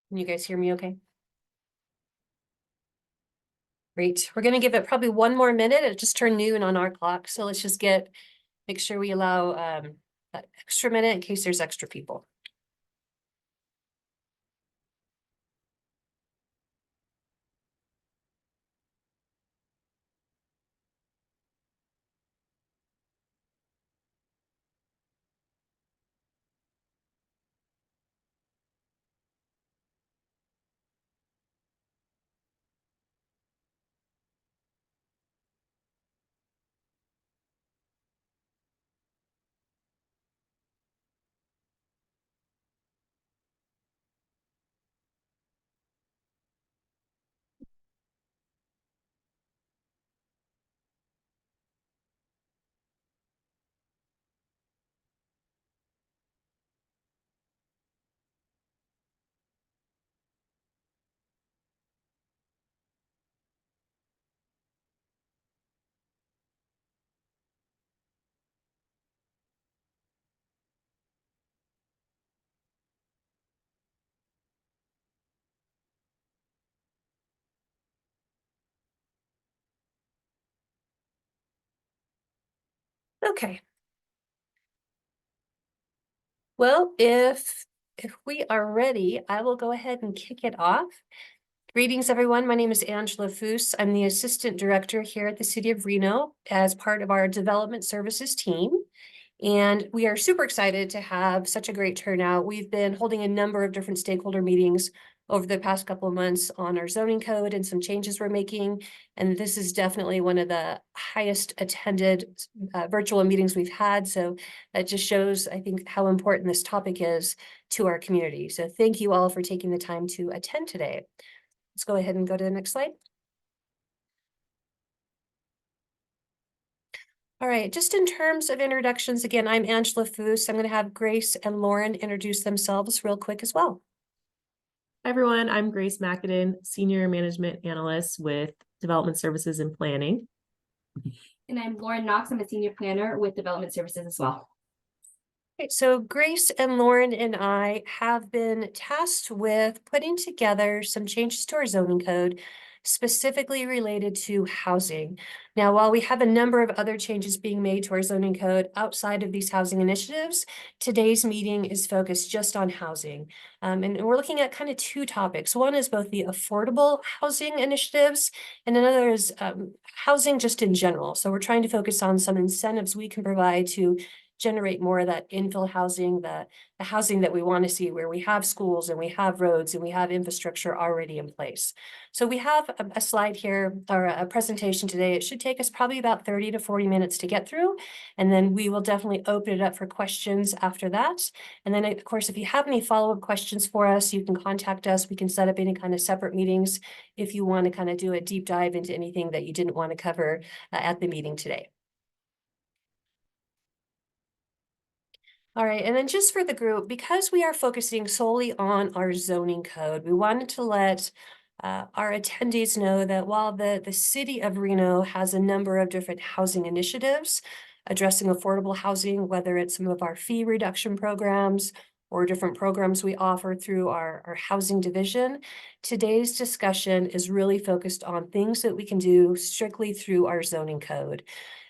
Can you guys hear me okay? Great. We're going to give it probably one more minute. It just turned noon on our clock. So let's just make sure we allow that extra minute in case there's extra people. Okay. Well, if we are ready, I will go ahead and kick it off. Greetings, everyone. My name is Angela Foose. I'm the Assistant Director here at the City of Reno as part of our Development Services team. And we are super excited to have such a great turnout. We've been holding a number of different stakeholder meetings over the past couple of months on our zoning code and some changes we're making. And this is definitely one of the highest attended virtual meetings we've had. So that just shows, I think, how important this topic is to our community. So thank you all for taking the time to attend today. Let's go ahead and go to the next slide. All right, just in terms of introductions, again, I'm Angela Foose. I'm going to have Grace and Lauren introduce themselves real quick as well. Hi, everyone. I'm Grace McAdin, Senior Management Analyst with Development Services and Planning. And I'm Lauren Knox. I'm a Senior Planner with Development Services as well. Okay, so Grace and Lauren and I have been tasked with putting together some changes to our zoning code specifically related to housing. Now, while we have a number of other changes being made to our zoning code outside of these housing initiatives, today's meeting is focused just on housing. And we're looking at kind of two topics. One is both the affordable housing initiatives, and another is housing just in general. So we're trying to focus on some incentives we can provide to generate more of that infill housing, the housing that we want to see, where we have schools and we have roads and we have infrastructure already in place. So we have a slide here, or a presentation today. It should take us probably about 30 to 40 minutes to get through, and then we will definitely open it up for questions after that. And then, of course, if you have any follow-up questions for us, you can contact us. We can set up any kind of separate meetings if you want to kind of do a deep dive into anything that you didn't want to cover at the meeting today. All right, and then just for the group, because we are focusing solely on our zoning code, we wanted to let our attendees know that while the city of Reno has a number of different housing initiatives addressing affordable housing, whether it's some of our fee reduction programs or different programs we offer through our housing division, today's discussion is really focused on things that we can do strictly through our zoning code.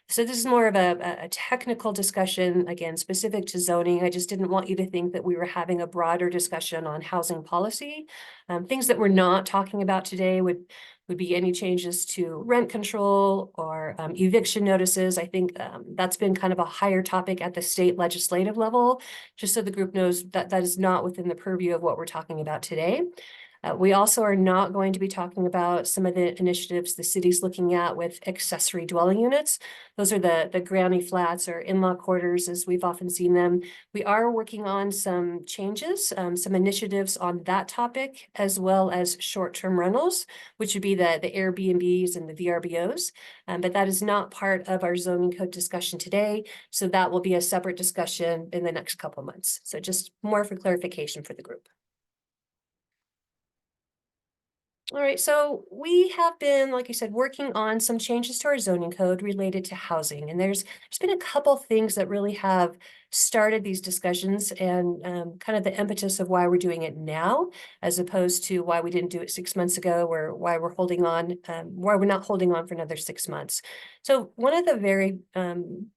So this is more of a technical discussion, again, specific to zoning. I just didn't want you to think that we were having a broader discussion on housing policy. Things that we're not talking about today would be any changes to rent control or eviction notices. I think that's been kind of a higher topic at the state legislative level, just so the group knows that that is not within the purview of what we're talking about today. We also are not going to be talking about some of the initiatives the city's looking at with accessory dwelling units. Those are the granny flats or in-law quarters, as we've often seen them. We are working on some changes, some initiatives on that topic, as well as short-term rentals, which would be the Airbnbs and the VRBOs. But that is not part of our zoning code discussion today. So that will be a separate discussion in the next couple of months. So just more for clarification for the group. All right, so we have been, like I said, working on some changes to our zoning code related to housing. And there's been a couple things that really have started these discussions and kind of the impetus of why we're doing it now, as opposed to why we didn't do it 6 months ago, or why we're holding on, why we're not holding on for another 6 months. So one of the very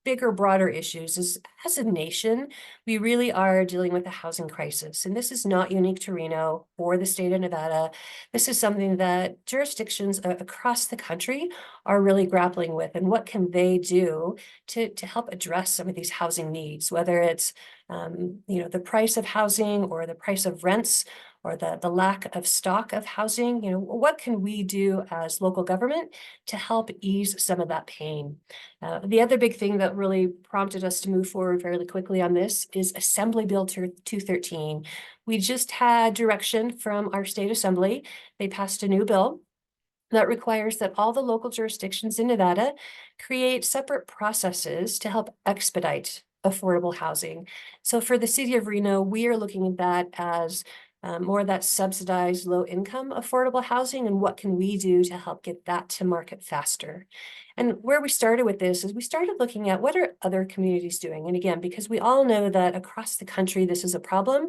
bigger, broader issues is, as a nation, we really are dealing with a housing crisis. And this is not unique to Reno or the state of Nevada. This is something that jurisdictions across the country are really grappling with. And what can they do to help address some of these housing needs, whether it's the price of housing or the price of rents, or the lack of stock of housing. What can we do as local government to help ease some of that pain? The other big thing that really prompted us to move forward fairly quickly on this is Assembly Bill 213. We just had direction from our state assembly. They passed a new bill that requires that all the local jurisdictions in Nevada create separate processes to help expedite affordable housing. So for the city of Reno, we are looking at that as more of that subsidized low-income affordable housing, and what can we do to help get that to market faster. And where we started with this is we started looking at what are other communities doing. And again, because we all know that across the country, this is a problem,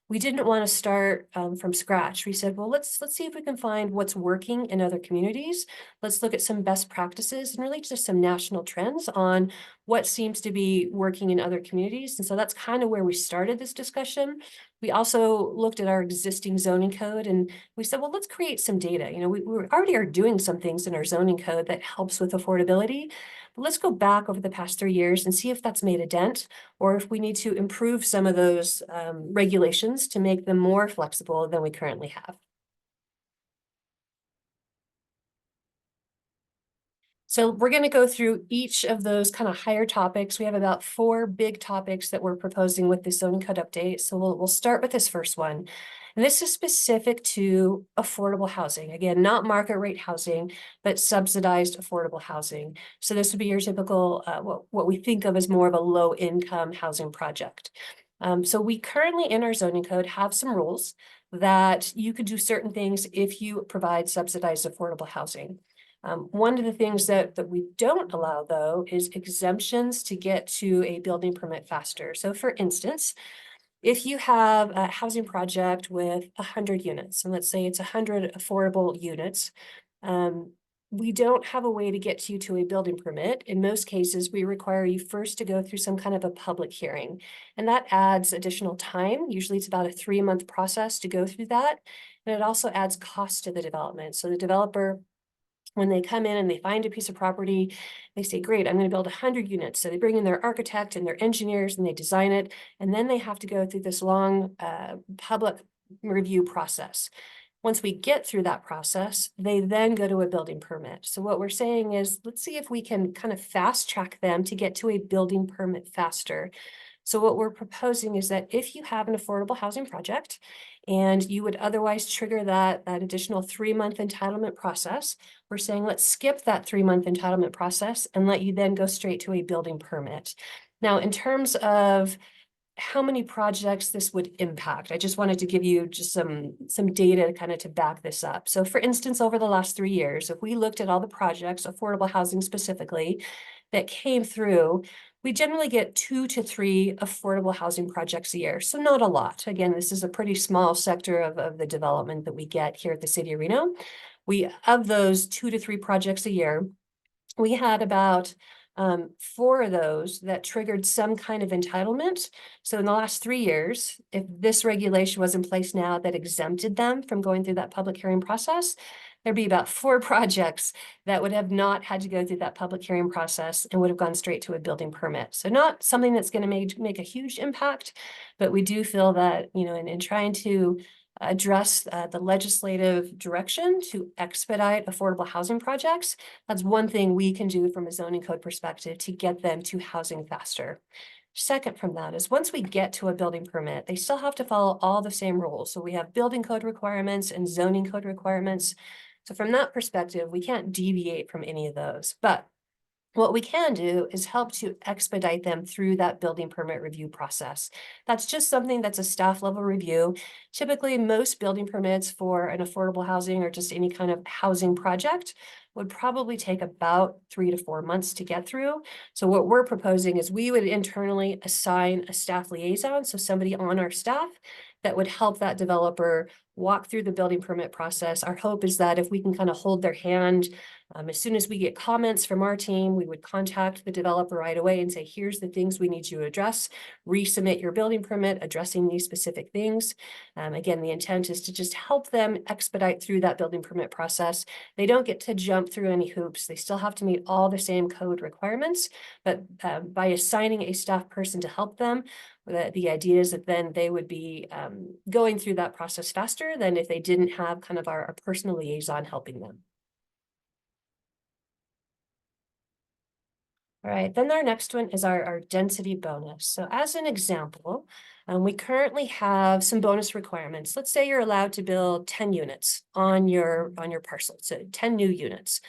we didn't want to start from scratch. We said, well, let's see if we can find what's working in other communities. Let's look at some best practices and really just some national trends on what seems to be working in other communities. And so that's kind of where we started this discussion. We also looked at our existing zoning code and we said, well, let's create some data. We already are doing some things in our zoning code that helps with affordability. But let's go back over the past 3 years and see if that's made a dent, or if we need to improve some of those regulations to make them more flexible than we currently have. So we're going to go through each of those kind of higher topics. We have about 4 big topics that we're proposing with the zoning code update. So we'll start with this first one. And this is specific to affordable housing. Again, not market rate housing, but subsidized affordable housing. So this would be your typical, what we think of as more of a low income housing project. So we currently in our zoning code have some rules that you could do certain things if you provide subsidized affordable housing. One of the things that we don't allow, though, is exemptions to get to a building permit faster. So for instance, if you have a housing project with 100 units, and let's say it's 100 affordable units, we don't have a way to get you to a building permit. In most cases, we require you first to go through some kind of a public hearing, and that adds additional time. Usually it's about a 3-month process to go through that. And it also adds cost to the development. So the developer, when they come in and they find a piece of property, they say, great, I'm going to build 100 units. So they bring in their architect and their engineers and they design it. And then they have to go through this long public review process. Once we get through that process, they then go to a building permit. So what we're saying is, let's see if we can kind of fast track them to get to a building permit faster. So what we're proposing is that if you have an affordable housing project and you would otherwise trigger that additional 3-month entitlement process, we're saying let's skip that 3-month entitlement process and let you then go straight to a building permit. Now, in terms of how many projects this would impact, I just wanted to give you just some data kind of to back this up. So for instance, over the last 3 years, if we looked at all the projects, affordable housing specifically, that came through, we generally get 2 to 3 affordable housing projects a year. So not a lot. Again, this is a pretty small sector of the development that we get here at the city of Reno. Of those 2 to 3 projects a year, we had about 4 of those that triggered some kind of entitlement. So in the last 3 years, if this regulation was in place now that exempted them from going through that public hearing process, there'd be about 4 projects that would have not had to go through that public hearing process and would have gone straight to a building permit. So not something that's going to make a huge impact, but we do feel that, in trying to address the legislative direction to expedite affordable housing projects, that's one thing we can do from a zoning code perspective to get them to housing faster. Second from that is once we get to a building permit, they still have to follow all the same rules. So we have building code requirements and zoning code requirements. So from that perspective, we can't deviate from any of those. But What we can do is help to expedite them through that building permit review process. That's just something that's a staff level review. Typically, most building permits for an affordable housing or just any kind of housing project would probably take about 3 to 4 months to get through. So what we're proposing is we would internally assign a staff liaison, so somebody on our staff that would help that developer walk through the building permit process. Our hope is that if we can kind of hold their hand, as soon as we get comments from our team, we would contact the developer right away and say, here's the things we need you to address, resubmit your building permit addressing these specific things. Again, the intent is to just help them expedite through that building permit process. They don't get to jump through any hoops. They still have to meet all the same code requirements, but by assigning a staff person to help them, the idea is that then they would be going through that process faster than if they didn't have kind of our personal liaison helping them. All right, then our next one is our density bonus. So as an example, we currently have some bonus requirements. Let's say you're allowed to build 10 units on your parcel, so 10 new units.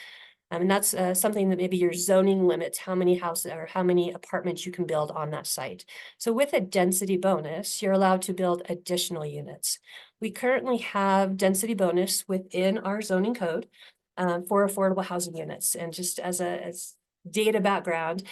And that's something that maybe your zoning limits how many houses or how many apartments you can build on that site. So with a density bonus, you're allowed to build additional units. We currently have density bonus within our zoning code for affordable housing units. And just as data background,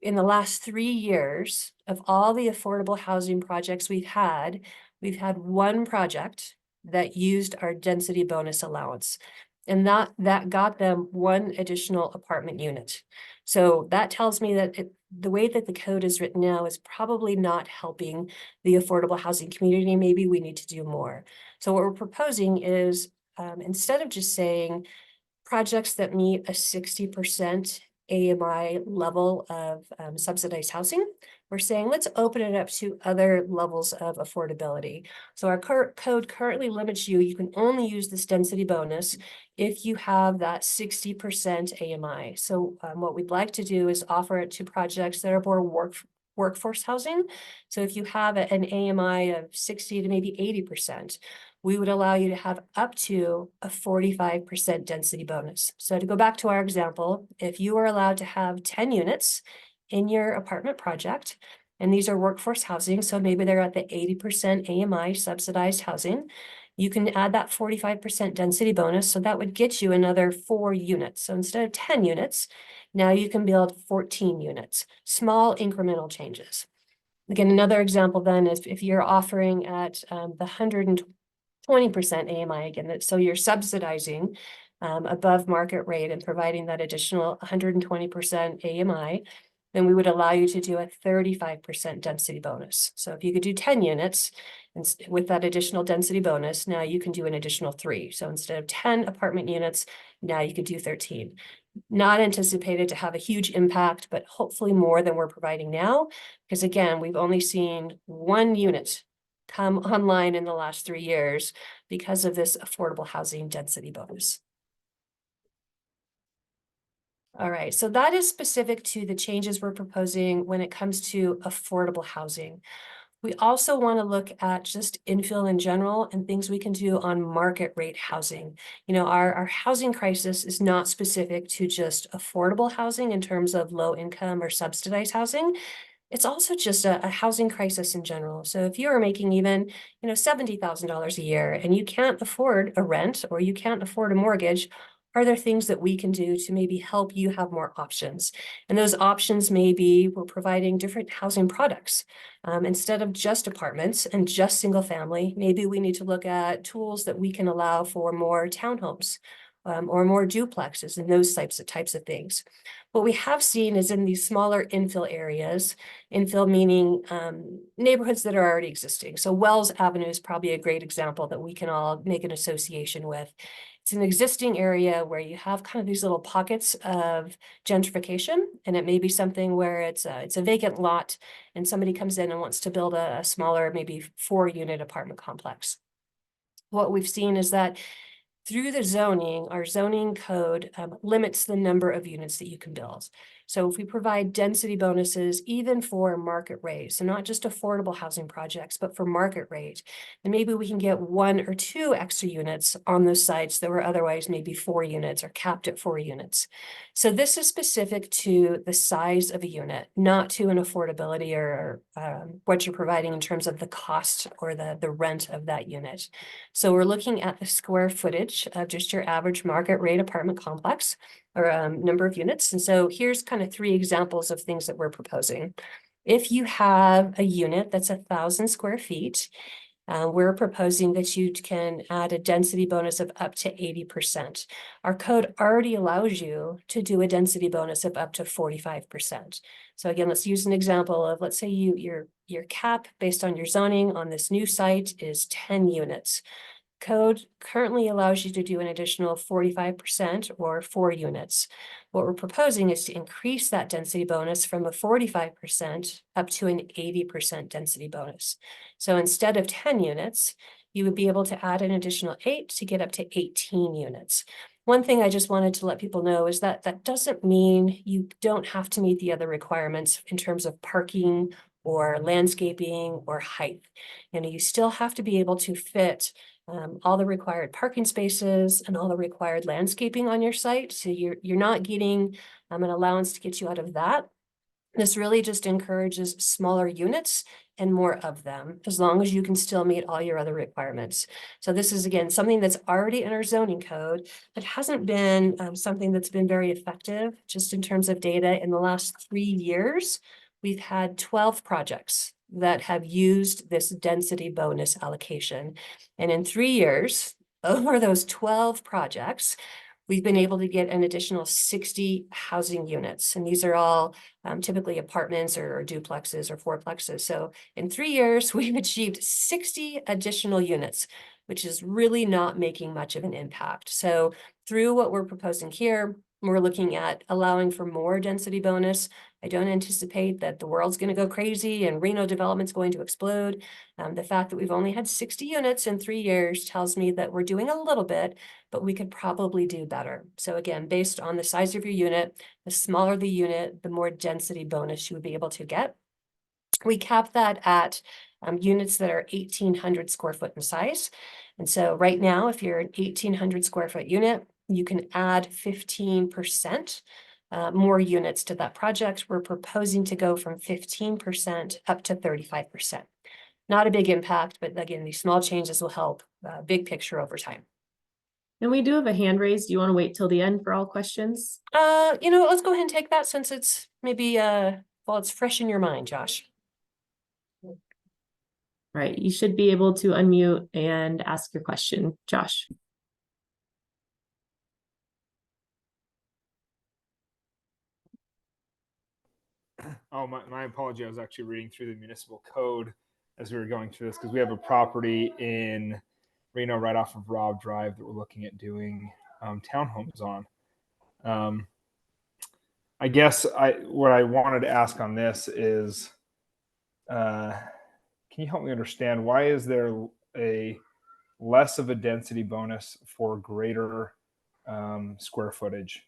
in the last 3 years of all the affordable housing projects we've had one project that used our density bonus allowance. And that got them one additional apartment unit. So that tells me that the way that the code is written now is probably not helping the affordable housing community. Maybe we need to do more. So what we're proposing is instead of just saying projects that meet a 60% AMI level of subsidized housing, we're saying let's open it up to other levels of affordability. So our code currently limits you can only use this density bonus if you have that 60% AMI. So what we'd like to do is offer it to projects that are more workforce housing. So if you have an AMI of 60 to maybe 80%, we would allow you to have up to a 45% density bonus. So to go back to our example, if you are allowed to have 10 units in your apartment project, and these are workforce housing, so maybe they're at the 80% AMI subsidized housing, you can add that 45% density bonus. So that would get you another 4 units. So instead of 10 units, now you can build 14 units, small incremental changes. Again, another example then is if you're offering at the 120% AMI again, so you're subsidizing above market rate and providing that additional 120% AMI, then we would allow you to do a 35% density bonus. So if you could do 10 units and with that additional density bonus, now you can do an additional 3. So instead of 10 apartment units, now you could do 13. Not anticipated to have a huge impact, but hopefully more than we're providing now. Because again, we've only seen 1 unit come online in the last 3 years because of this affordable housing density bonus. All right, so that is specific to the changes we're proposing when it comes to affordable housing. We also want to look at just infill in general and things we can do on market rate housing. You know, our housing crisis is not specific to just affordable housing in terms of low income or subsidized housing. It's also just a housing crisis in general. So if you are making even, $70,000 a year and you can't afford a rent or you can't afford a mortgage, are there things that we can do to maybe help you have more options? And those options may be we're providing different housing products. Instead of just apartments and just single family, maybe we need to look at tools that we can allow for more townhomes or more duplexes and those types of things. What we have seen is in these smaller infill areas, infill meaning neighborhoods that are already existing. So Wells Avenue is probably a great example that we can all make an association with. It's an existing area where you have kind of these little pockets of gentrification, and it may be something where it's a vacant lot and somebody comes in and wants to build a smaller, maybe 4-unit apartment complex. What we've seen is that through the zoning, our zoning code limits the number of units that you can build. So if we provide density bonuses, even for market rate, so not just affordable housing projects, but for market rate, then maybe we can get 1 or 2 extra units on those sites that were otherwise maybe 4 units or capped at 4 units. So this is specific to the size of a unit, not to an affordability or what you're providing in terms of the cost or the rent of that unit. So we're looking at the square footage of just your average market rate apartment complex or number of units. And so here's kind of 3 examples of things that we're proposing. If you have a unit that's 1,000 square feet, we're proposing that you can add a density bonus of up to 80%. Our code already allows you to do a density bonus of up to 45%. So again, let's use an example of, let's say your cap based on your zoning on this new site is 10 units. Code currently allows you to do an additional 45% or 4 units. What we're proposing is to increase that density bonus from a 45% up to an 80% density bonus. So instead of 10 units, you would be able to add an additional 8 to get up to 18 units. One thing I just wanted to let people know is that that doesn't mean you don't have to meet the other requirements in terms of parking or landscaping or height. You still have to be able to fit all the required parking spaces and all the required landscaping on your site. So you're not getting an allowance to get you out of that. This really just encourages smaller units and more of them, as long as you can still meet all your other requirements. So this is, again, something that's already in our zoning code, but hasn't been something that's been very effective just in terms of data. In the last 3 years, we've had 12 projects that have used this density bonus allocation. And in 3 years, over those 12 projects, we've been able to get an additional 60 housing units. And these are all typically apartments or duplexes or fourplexes. So in 3 years, we've achieved 60 additional units, which is really not making much of an impact. So through what we're proposing here, we're looking at allowing for more density bonus. I don't anticipate that the world's going to go crazy and Reno development's going to explode. The fact that we've only had 60 units in 3 years tells me that we're doing a little bit, but we could probably do better. So again, based on the size of your unit, the smaller the unit, the more density bonus you would be able to get. We cap that at units that are 1,800 square foot in size. And so right now, if you're an 1,800 square foot unit, you can add 15% more units to that project. We're proposing to go from 15% up to 35%. Not a big impact, but again, these small changes will help big picture over time. And we do have a hand raised. Do you want to wait till the end for all questions? Let's go ahead and take that since it's maybe it's fresh in your mind, Josh. Right, you should be able to unmute and ask your question, Josh. Oh, my apology. I was actually reading through the municipal code as we were going through this because we have a property in Reno right off of Robb Drive that we're looking at doing townhomes on. I guess what I wanted to ask on this is, can you help me understand why is there a less of a density bonus for greater square footage?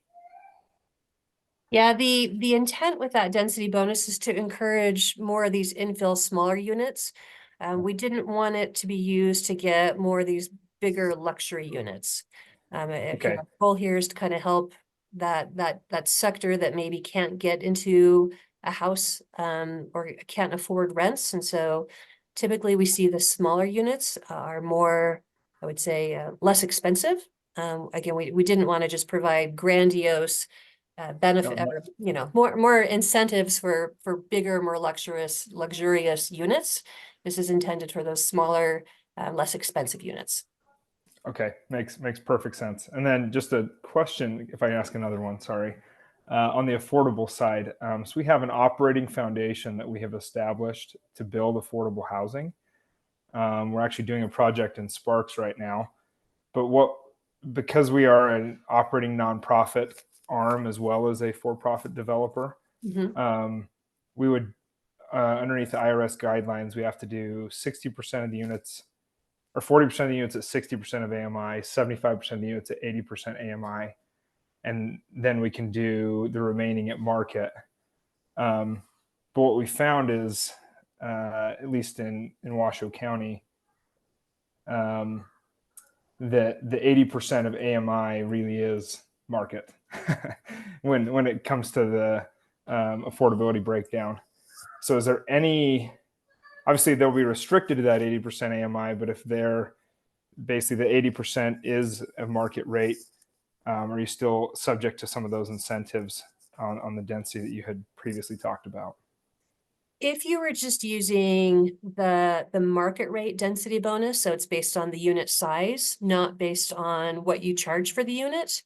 Yeah, the intent with that density bonus is to encourage more of these infill smaller units. We didn't want it to be used to get more of these bigger luxury units. Okay. Our goal here is to kind of help that sector that maybe can't get into a house or can't afford rents. And so typically we see the smaller units are more, I would say, less expensive. Again, we didn't want to just provide grandiose benefit, more incentives for bigger, more luxurious units. This is intended for those smaller, less expensive units. Okay, makes perfect sense. And then just a question, if I ask another one, sorry. On the affordable side, so we have an operating foundation that we have established to build affordable housing. We're actually doing a project in Sparks right now, but because we are an operating nonprofit arm as well as a for-profit developer, we would underneath the IRS guidelines, we have to do 60% of the units or 40% of the units at 60% of AMI, 75% of the units at 80% AMI. and then we can do the remaining at market. But what we found is, at least in Washoe County, that the 80% of AMI really is market when it comes to the affordability breakdown. So is there any, obviously they'll be restricted to that 80% AMI, but if they're basically the 80% is a market rate, are you still subject to some of those incentives on the density that you had previously talked about? If you were just using the market rate density bonus, so it's based on the unit size, not based on what you charge for the unit,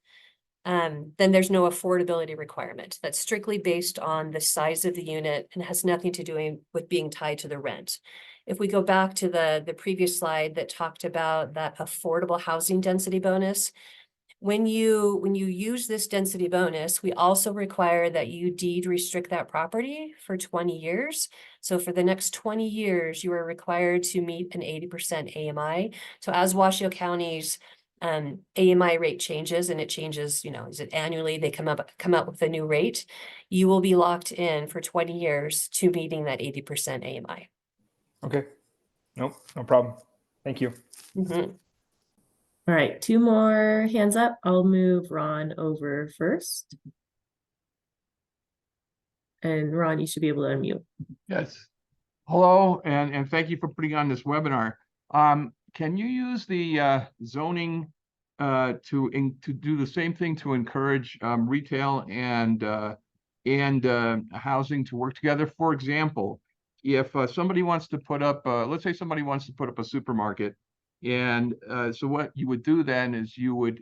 then there's no affordability requirement. That's strictly based on the size of the unit and has nothing to do with being tied to the rent. If we go back to the previous slide that talked about that affordable housing density bonus, when you use this density bonus, we also require that you deed restrict that property for 20 years. So for the next 20 years, you are required to meet an 80% AMI. So as Washoe County's AMI rate changes, and it changes, is it annually, they come out with a new rate, you will be locked in for 20 years to meeting that 80% AMI. Okay. Nope, no problem. Thank you. Mhm. All right, 2 more hands up. I'll move Ron over first. And Ron, you should be able to unmute. Yes. Hello, and thank you for putting on this webinar. Can you use the zoning to do the same thing to encourage retail and housing to work together? For example, if somebody wants to put up, let's say somebody wants to put up a supermarket, and so what you would do then is you would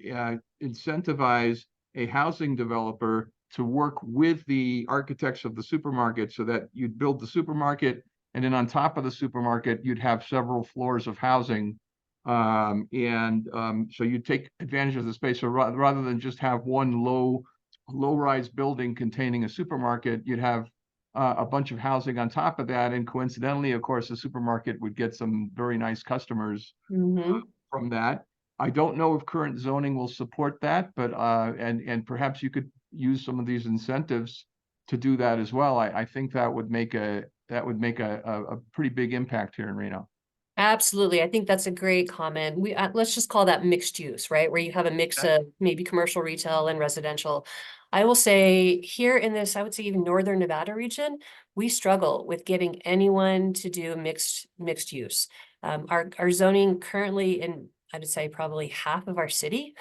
incentivize a housing developer to work with the architects of the supermarket so that you'd build the supermarket, and then on top of the supermarket, you'd have several floors of housing. So you take advantage of the space. So rather than just have one low-rise building containing a supermarket, you'd have a bunch of housing on top of that. And coincidentally, of course, the supermarket would get some very nice customers from that. I don't know if current zoning will support that, but and perhaps you could use some of these incentives to do that as well. I think that would make a pretty big impact here in Reno. Absolutely. I think that's a great comment. Let's just call that mixed use, right? Where you have a mix of maybe commercial, retail, and residential. I will say here in this, I would say even Northern Nevada region, we struggle with getting anyone to do mixed use. Our zoning currently in, I would say probably half of our city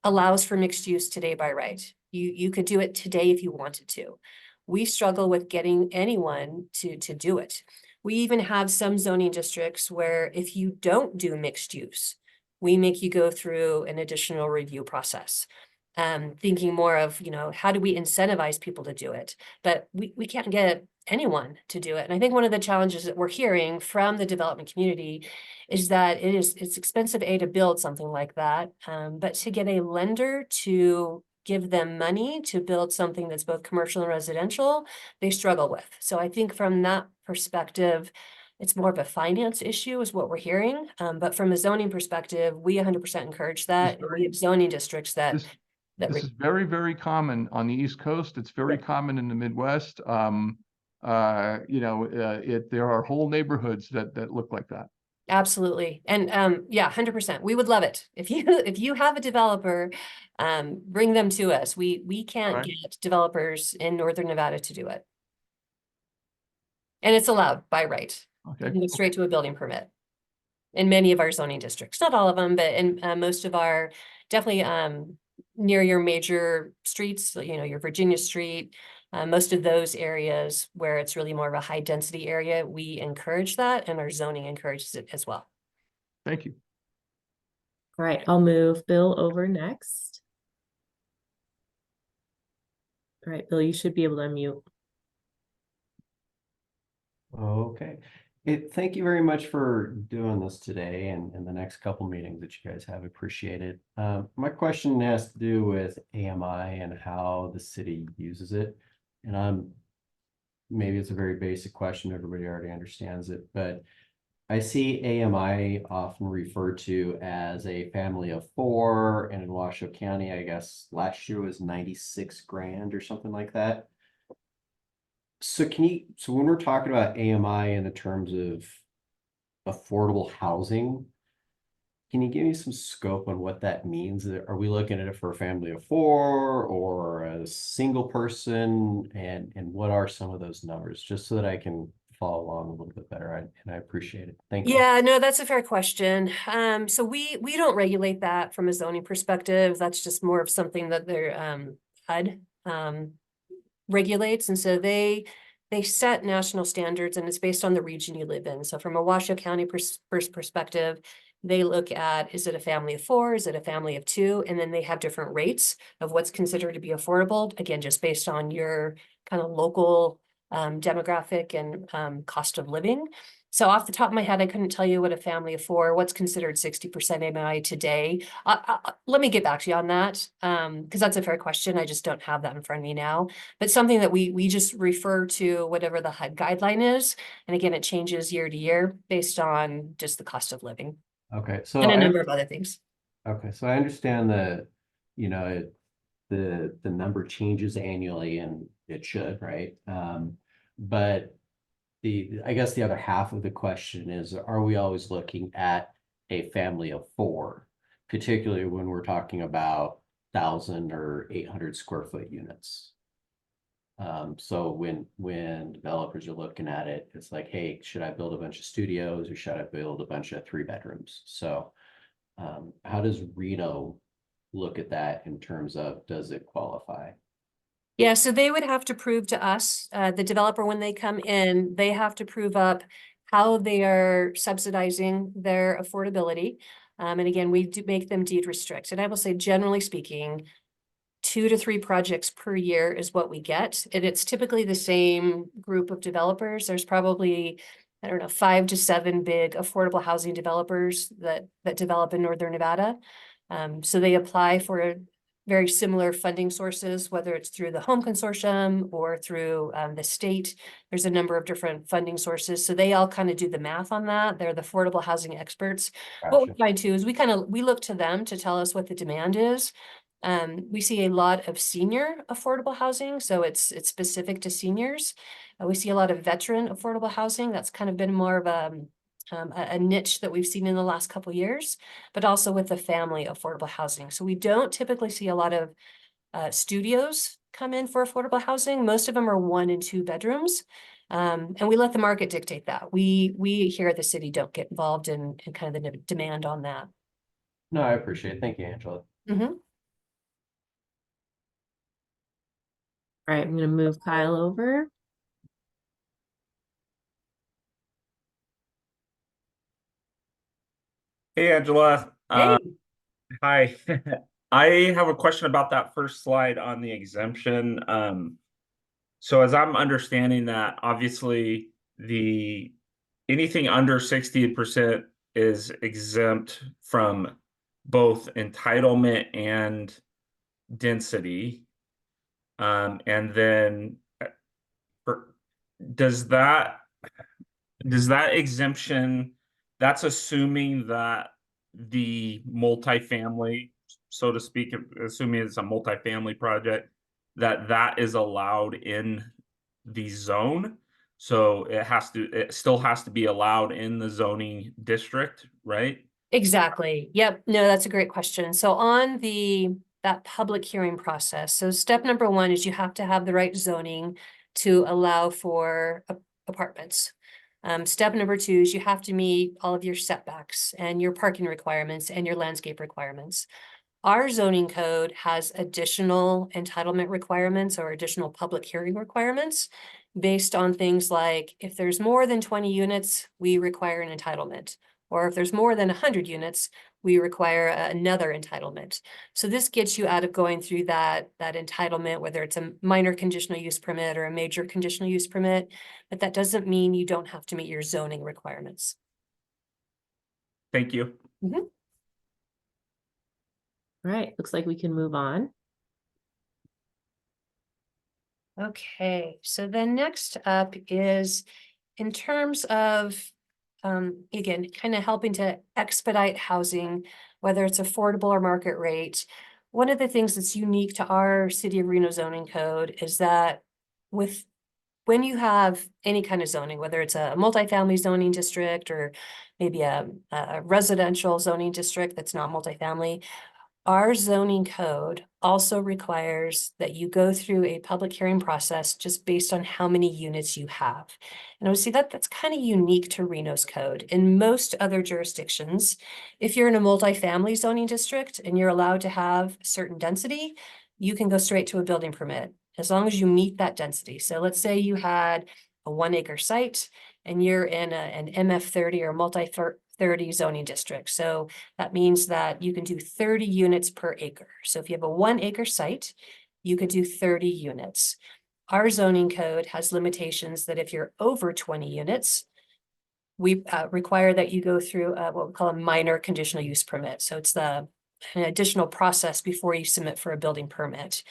allows for mixed use today by right. You could do it today if you wanted to. We struggle with getting anyone to do it. We even have some zoning districts where if you don't do mixed use, we make you go through an additional review process. Thinking more of, how do we incentivize people to do it? But we can't get anyone to do it. And I think one of the challenges that we're hearing from the development community is that it's expensive, to build something like that, but to get a lender to give them money to build something that's both commercial and residential, they struggle with. So I think from that perspective, it's more of a finance issue is what we're hearing. But from a zoning perspective, we 100% encourage that. We have zoning districts that This is very, very common on the East Coast. It's very common in the Midwest. There are whole neighborhoods that look like that. Absolutely. And yeah, 100%. We would love it. If you have a developer, bring them to us. We can't get developers in Northern Nevada to do it. And it's allowed by right. Okay. You can go straight to a building permit in many of our zoning districts. Not all of them, but in most of our, definitely near your major streets, your Virginia Street, most of those areas where it's really more of a high density area, we encourage that, and our zoning encourages it as well. Thank you. All right, I'll move Bill over next. All right, Bill, you should be able to unmute. Okay. Thank you very much for doing this today and the next couple meetings that you guys have. Appreciated. My question has to do with AMI and how the city uses it. And maybe it's a very basic question. Everybody already understands it, but I see AMI often referred to as a family of four, and in Washoe County, I guess last year was 96 grand or something like that. So so when we're talking about AMI in the terms of affordable housing, can you give me some scope on what that means? Are we looking at it for a family of four or a single person? And what are some of those numbers? Just so that I can follow along a little bit better. And I appreciate it. Thank you. Yeah, no, that's a fair question. So we don't regulate that from a zoning perspective. That's just more of something that their HUD regulates, and so they set national standards, and it's based on the region you live in. So from a Washoe County perspective, they look at, is it a family of four? Is it a family of two? And then they have different rates of what's considered to be affordable. Again, just based on your kind of local demographic and cost of living. So off the top of my head, I couldn't tell you what a family of four, what's considered 60% AMI today. Let me get back to you on that, because that's a fair question. I just don't have that in front of me now. But something that we just refer to whatever the HUD guideline is. And again, it changes year to year based on just the cost of living Okay, so and a number of other things. okay, so I understand that, you know, the number changes annually and it should, right? But I guess the other half of the question is, are we always looking at a family of four, particularly when we're talking about 1,000 or 800 square foot units? So when developers are looking at it, it's like, hey, should I build a bunch of studios or should I build a bunch of 3 bedrooms? So how does Reno look at that in terms of, does it qualify? Yeah, so they would have to prove to us, the developer, when they come in, they have to prove up how they are subsidizing their affordability. And again, we do make them deed restrict. And I will say, generally speaking, 2 to 3 projects per year is what we get. And it's typically the same group of developers. There's probably, I don't know, 5 to 7 big affordable housing developers that develop in Northern Nevada. So they apply for very similar funding sources, whether it's through the home consortium or through the state. There's a number of different funding sources. So they all kind of do the math on that. They're the affordable housing experts. What we Gotcha. find too is we look to them to tell us what the demand is. We see a lot of senior affordable housing, so it's specific to seniors. We see a lot of veteran affordable housing. That's kind of been more of a niche that we've seen in the last couple of years, but also with the family affordable housing. So we don't typically see a lot of studios come in for affordable housing. Most of them are 1 and 2 bedrooms. And we let the market dictate that. We here at the city don't get involved in kind of the demand on that. No, I appreciate it. Thank you, Angela. Mhm. All right, I'm gonna move Kyle over. Hey, Angela. Hey. Hi. I have a question about that first slide on the exemption. So as I'm understanding that, obviously anything under 60% is exempt from both entitlement and density. And then does that exemption, that's assuming that the multifamily, so to speak, assuming it's a multifamily project, that is allowed in the zone. So it still has to be allowed in the zoning district, right? Exactly. Yep. No, that's a great question. So on that public hearing process, so step number 1 is you have to have the right zoning to allow for apartments. Step number 2 is you have to meet all of your setbacks and your parking requirements and your landscape requirements. Our zoning code has additional entitlement requirements or additional public hearing requirements based on things like, if there's more than 20 units, we require an entitlement. Or if there's more than 100 units, we require another entitlement. So this gets you out of going through that entitlement, whether it's a minor conditional use permit or a major conditional use permit, but that doesn't mean you don't have to meet your zoning requirements. Thank you. Mm-hmm. All right, looks like we can move on. Okay, so then next up is in terms of again, kind of helping to expedite housing, whether it's affordable or market rate. One of the things that's unique to our City of Reno zoning code is that when you have any kind of zoning, whether it's a multifamily zoning district or maybe a residential zoning district that's not multifamily, our zoning code also requires that you go through a public hearing process just based on how many units you have. And I would say that that's kind of unique to Reno's code. In most other jurisdictions, if you're in a multifamily zoning district and you're allowed to have certain density, you can go straight to a building permit as long as you meet that density. So let's say you had a 1 acre site and you're in an MF30 or multi-30 zoning district. So that means that you can do 30 units per acre. So if you have a 1 acre site, you could do 30 units. Our zoning code has limitations that if you're over 20 units, we require that you go through what we call a minor conditional use permit. So it's an additional process before you submit for a building permit.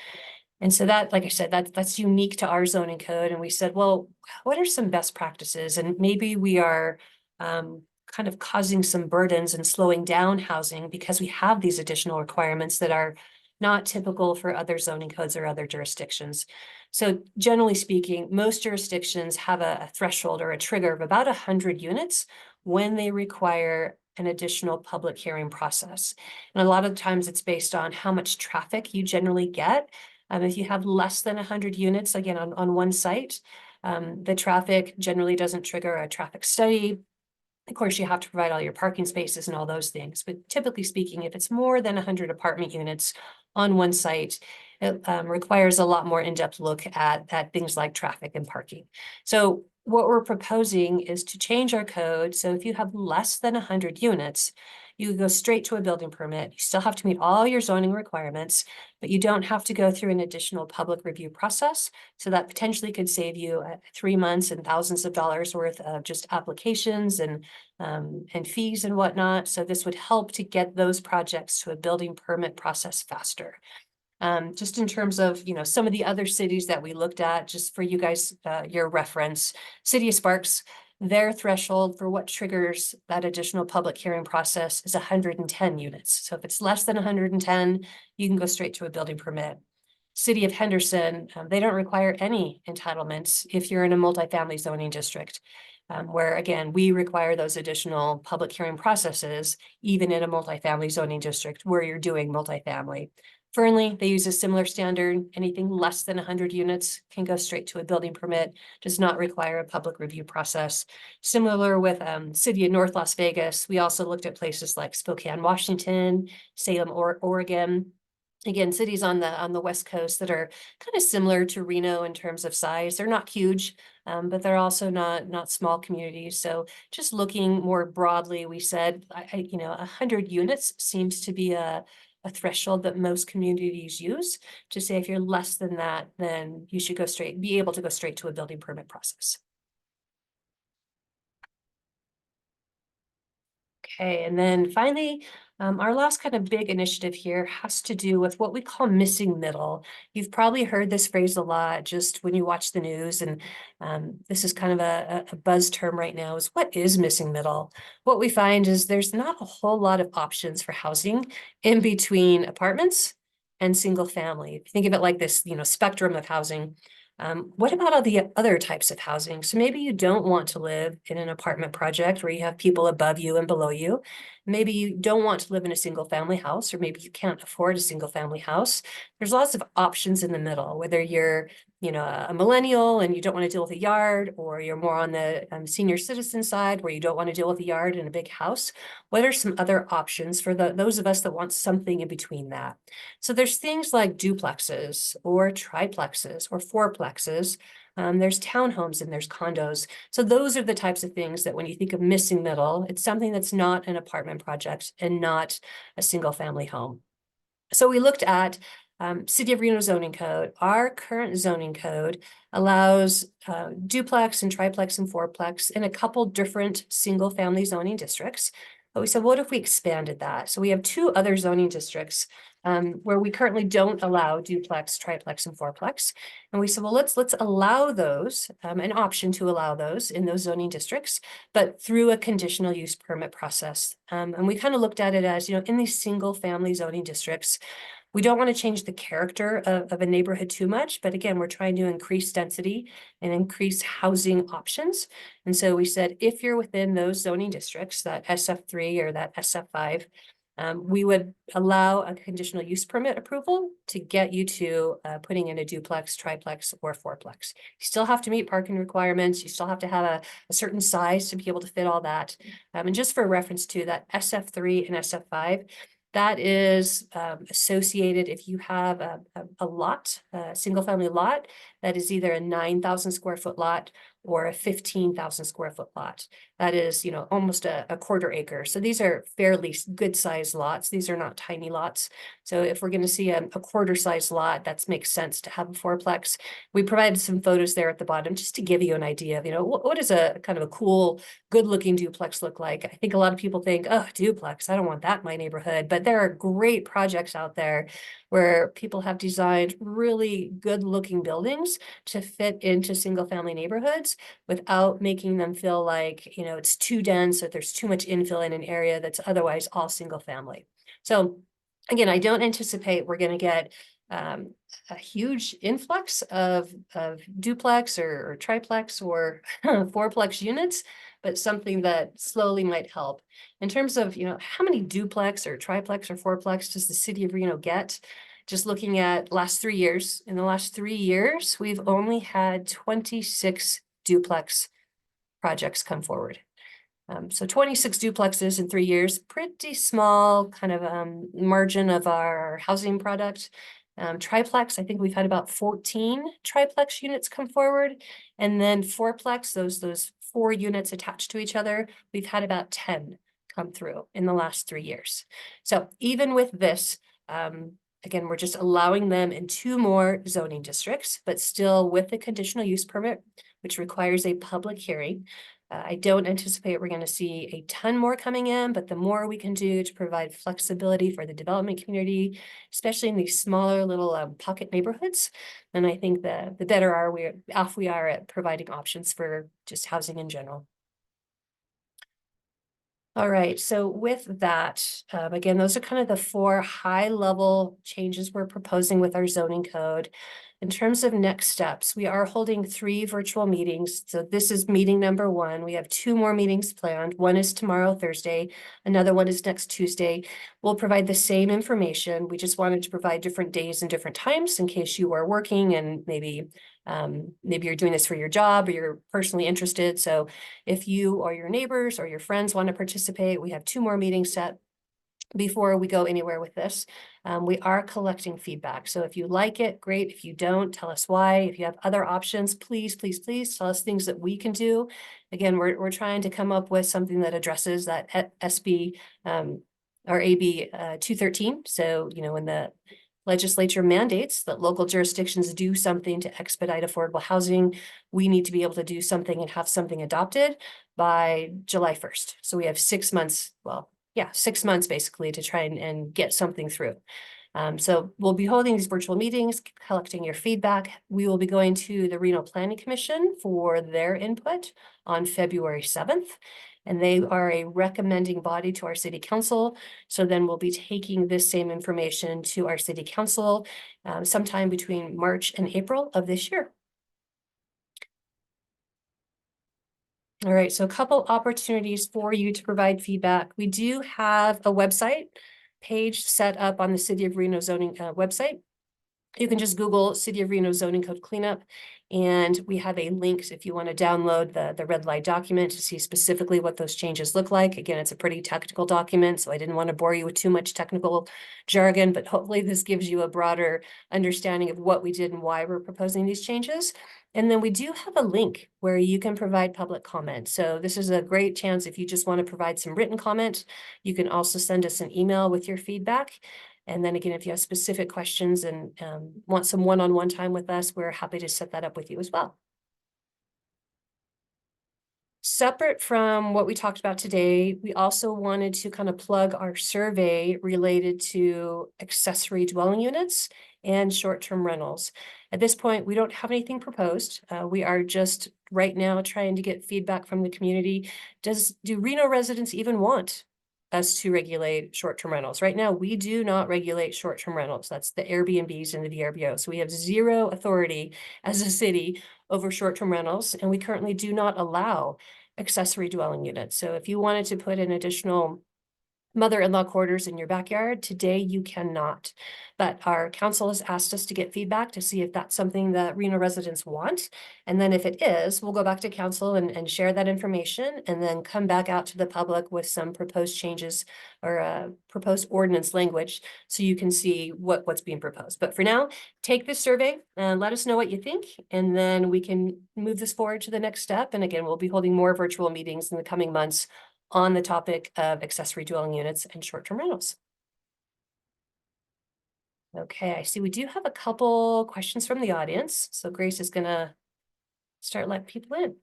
And so that, like I said, that's unique to our zoning code. And we said, well, what are some best practices? And maybe we are kind of causing some burdens and slowing down housing because we have these additional requirements that are not typical for other zoning codes or other jurisdictions. So generally speaking, most jurisdictions have a threshold or a trigger of about 100 units when they require an additional public hearing process. And a lot of times it's based on how much traffic you generally get. If you have less than 100 units, again, on one site, the traffic generally doesn't trigger a traffic study. Of course, you have to provide all your parking spaces and all those things. But typically speaking, if it's more than 100 apartment units on one site, it requires a lot more in-depth look at things like traffic and parking. So what we're proposing is to change our code. So if you have less than 100 units, you go straight to a building permit. You still have to meet all your zoning requirements, but you don't have to go through an additional public review process. So that potentially could save you 3 months and thousands of dollars worth of just applications and fees and whatnot. So this would help to get those projects to a building permit process faster. Just in terms of, some of the other cities that we looked at, just for you guys, your reference, City of Sparks, their threshold for what triggers that additional public hearing process is 110 units. So if it's less than 110, you can go straight to a building permit. City of Henderson, they don't require any entitlements if you're in a multifamily zoning district, where again, we require those additional public hearing processes, even in a multifamily zoning district where you're doing multifamily. Fernley, they use a similar standard. Anything less than 100 units can go straight to a building permit, does not require a public review process. Similar with City of North Las Vegas, we also looked at places like Spokane, Washington, Salem, Oregon. Again, cities on the West Coast that are kind of similar to Reno in terms of size. They're not huge, but they're also not small communities. So just looking more broadly, we said, 100 units seems to be a threshold that most communities use to say if you're less than that, then you should be able to go straight to a building permit process. Okay, and then finally, our last kind of big initiative here has to do with what we call missing middle. You've probably heard this phrase a lot just when you watch the news, and this is kind of a buzz term right now, is what is missing middle? What we find is there's not a whole lot of options for housing in between apartments and single family. If you think of it like this, spectrum of housing. What about all the other types of housing? So maybe you don't want to live in an apartment project where you have people above you and below you. Maybe you don't want to live in a single family house, or maybe you can't afford a single family house. There's lots of options in the middle, whether you're a millennial and you don't want to deal with a yard, or you're more on the senior citizen side where you don't want to deal with a yard and a big house. What are some other options for those of us that want something in between that? So there's things like duplexes or triplexes or fourplexes. There's townhomes and there's condos. So those are the types of things that when you think of missing middle, it's something that's not an apartment project and not a single family home. So we looked at City of Reno zoning code. Our current zoning code allows duplex and triplex and fourplex in a couple different single family zoning districts. But we said, what if we expanded that? So we have 2 other zoning districts where we currently don't allow duplex, triplex, and fourplex. And we said, well, let's allow those, an option to allow those in those zoning districts, but through a conditional use permit process. And we kind of looked at it as, in these single family zoning districts, we don't want to change the character of a neighborhood too much, but again, we're trying to increase density and increase housing options. And so we said, if you're within those zoning districts, that SF3 or that SF5, we would allow a conditional use permit approval to get you to putting in a duplex, triplex, or fourplex. You still have to meet parking requirements. You still have to have a certain size to be able to fit all that. And just for reference to that SF3 and SF5, that is associated if you have a lot, a single family lot, that is either a 9,000 square foot lot or a 15,000 square foot lot. That is, almost a quarter acre. So these are fairly good sized lots. These are not tiny lots. So if we're going to see a quarter size lot, that makes sense to have a fourplex. We provided some photos there at the bottom just to give you an idea of, what is a kind of a cool, good looking duplex look like. I think a lot of people think, oh, duplex, I don't want that in my neighborhood. But there are great projects out there where people have designed really good looking buildings to fit into single family neighborhoods without making them feel like, it's too dense or there's too much infill in an area that's otherwise all single family. So again, I don't anticipate we're going to get a huge influx of duplex or triplex or fourplex units, but something that slowly might help. In terms of, how many duplex or triplex or fourplex does the city of Reno get? Just looking at last 3 years, in the last 3 years, we've only had 26 duplex projects come forward. So 26 duplexes in 3 years, pretty small kind of margin of our housing product. Triplex, I think we've had about 14 triplex units come forward. And then fourplex, those 4 units attached to each other, we've had about 10 come through in the last 3 years. So even with this, again, we're just allowing them in 2 more zoning districts, but still with the conditional use permit, which requires a public hearing. I don't anticipate we're going to see a ton more coming in, but the more we can do to provide flexibility for the development community, especially in these smaller little pocket neighborhoods, then I think the better off we are at providing options for just housing in general. All right, so with that, again, those are kind of the 4 high-level changes we're proposing with our zoning code. In terms of next steps, we are holding 3 virtual meetings. So this is meeting number 1. We have 2 more meetings planned. One is tomorrow, Thursday. Another one is next Tuesday. We'll provide the same information. We just wanted to provide different days and different times in case you are working and maybe you're doing this for your job or you're personally interested. So if you or your neighbors or your friends want to participate, we have 2 more meetings set before we go anywhere with this. We are collecting feedback. So if you like it, great. If you don't, tell us why. If you have other options, please, please, please tell us things that we can do. Again, we're trying to come up with something that addresses that SB or AB 213. So, when the legislature mandates that local jurisdictions do something to expedite affordable housing, we need to be able to do something and have something adopted by July 1st. So we have 6 months, 6 months basically to try and get something through. So we'll be holding these virtual meetings, collecting your feedback. We will be going to the Reno Planning Commission for their input on February 7th. And they are a recommending body to our city council. So then we'll be taking this same information to our city council sometime between March and April of this year. All right, so a couple opportunities for you to provide feedback. We do have a website page set up on the City of Reno zoning website. You can just Google City of Reno zoning code cleanup, and we have a link if you want to download the red line document to see specifically what those changes look like. Again, it's a pretty technical document, so I didn't want to bore you with too much technical jargon, but hopefully this gives you a broader understanding of what we did and why we're proposing these changes. And then we do have a link where you can provide public comment. So this is a great chance if you just want to provide some written comment. You can also send us an email with your feedback. And then again, if you have specific questions and want some one-on-one time with us, we're happy to set that up with you as well. Separate from what we talked about today, we also wanted to kind of plug our survey related to accessory dwelling units and short-term rentals. At this point, we don't have anything proposed. We are just right now trying to get feedback from the community. Do Reno residents even want us to regulate short-term rentals? Right now, we do not regulate short-term rentals. That's the Airbnbs and the VRBO. So we have zero authority as a city over short-term rentals, and we currently do not allow accessory dwelling units. So if you wanted to put an additional mother-in-law quarters in your backyard, today you cannot. But our council has asked us to get feedback to see if that's something that Reno residents want. And then if it is, we'll go back to council and share that information and then come back out to the public with some proposed changes or proposed ordinance language so you can see what's being proposed. But for now, take this survey and let us know what you think, and then we can move this forward to the next step. And again, we'll be holding more virtual meetings in the coming months on the topic of accessory dwelling units and short-term rentals. Okay, I see we do have a couple questions from the audience. So Grace is gonna start letting people in.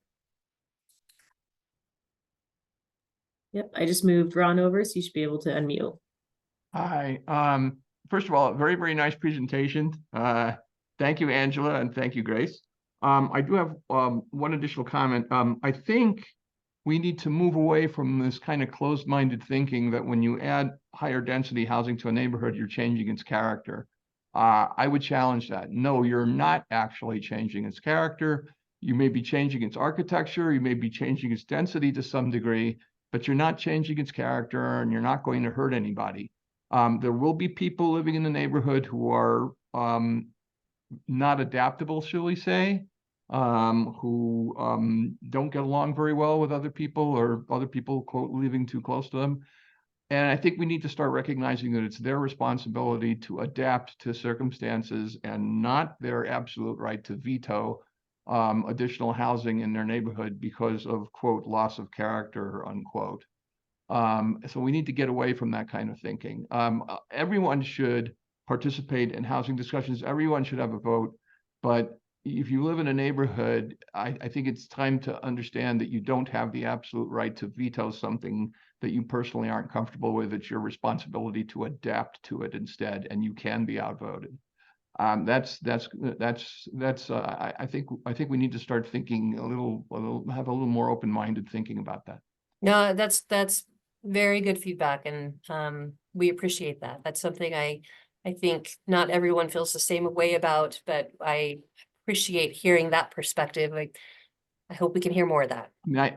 Yep, I just moved Ron over, so you should be able to unmute. Hi, first of all, very, very nice presentation. Thank you, Angela, and thank you, Grace. I do have one additional comment. I think we need to move away from this kind of closed-minded thinking that when you add higher density housing to a neighborhood, you're changing its character. I would challenge that. No, you're not actually changing its character. You may be changing its architecture, you may be changing its density to some degree, but you're not changing its character and you're not going to hurt anybody. There will be people living in the neighborhood who are not adaptable, shall we say, who don't get along very well with other people, or other people, quote, living too close to them. And I think we need to start recognizing that it's their responsibility to adapt to circumstances and not their absolute right to veto additional housing in their neighborhood because of, quote, loss of character, unquote. So we need to get away from that kind of thinking. Everyone should participate in housing discussions. Everyone should have a vote. But if you live in a neighborhood, I think it's time to understand that you don't have the absolute right to veto something that you personally aren't comfortable with. It's your responsibility to adapt to it instead, and you can be outvoted. I think we need to start thinking have a little more open-minded thinking about that. No, that's very good feedback, and we appreciate that. That's something I think not everyone feels the same way about, but I appreciate hearing that perspective. I hope we can hear more of that.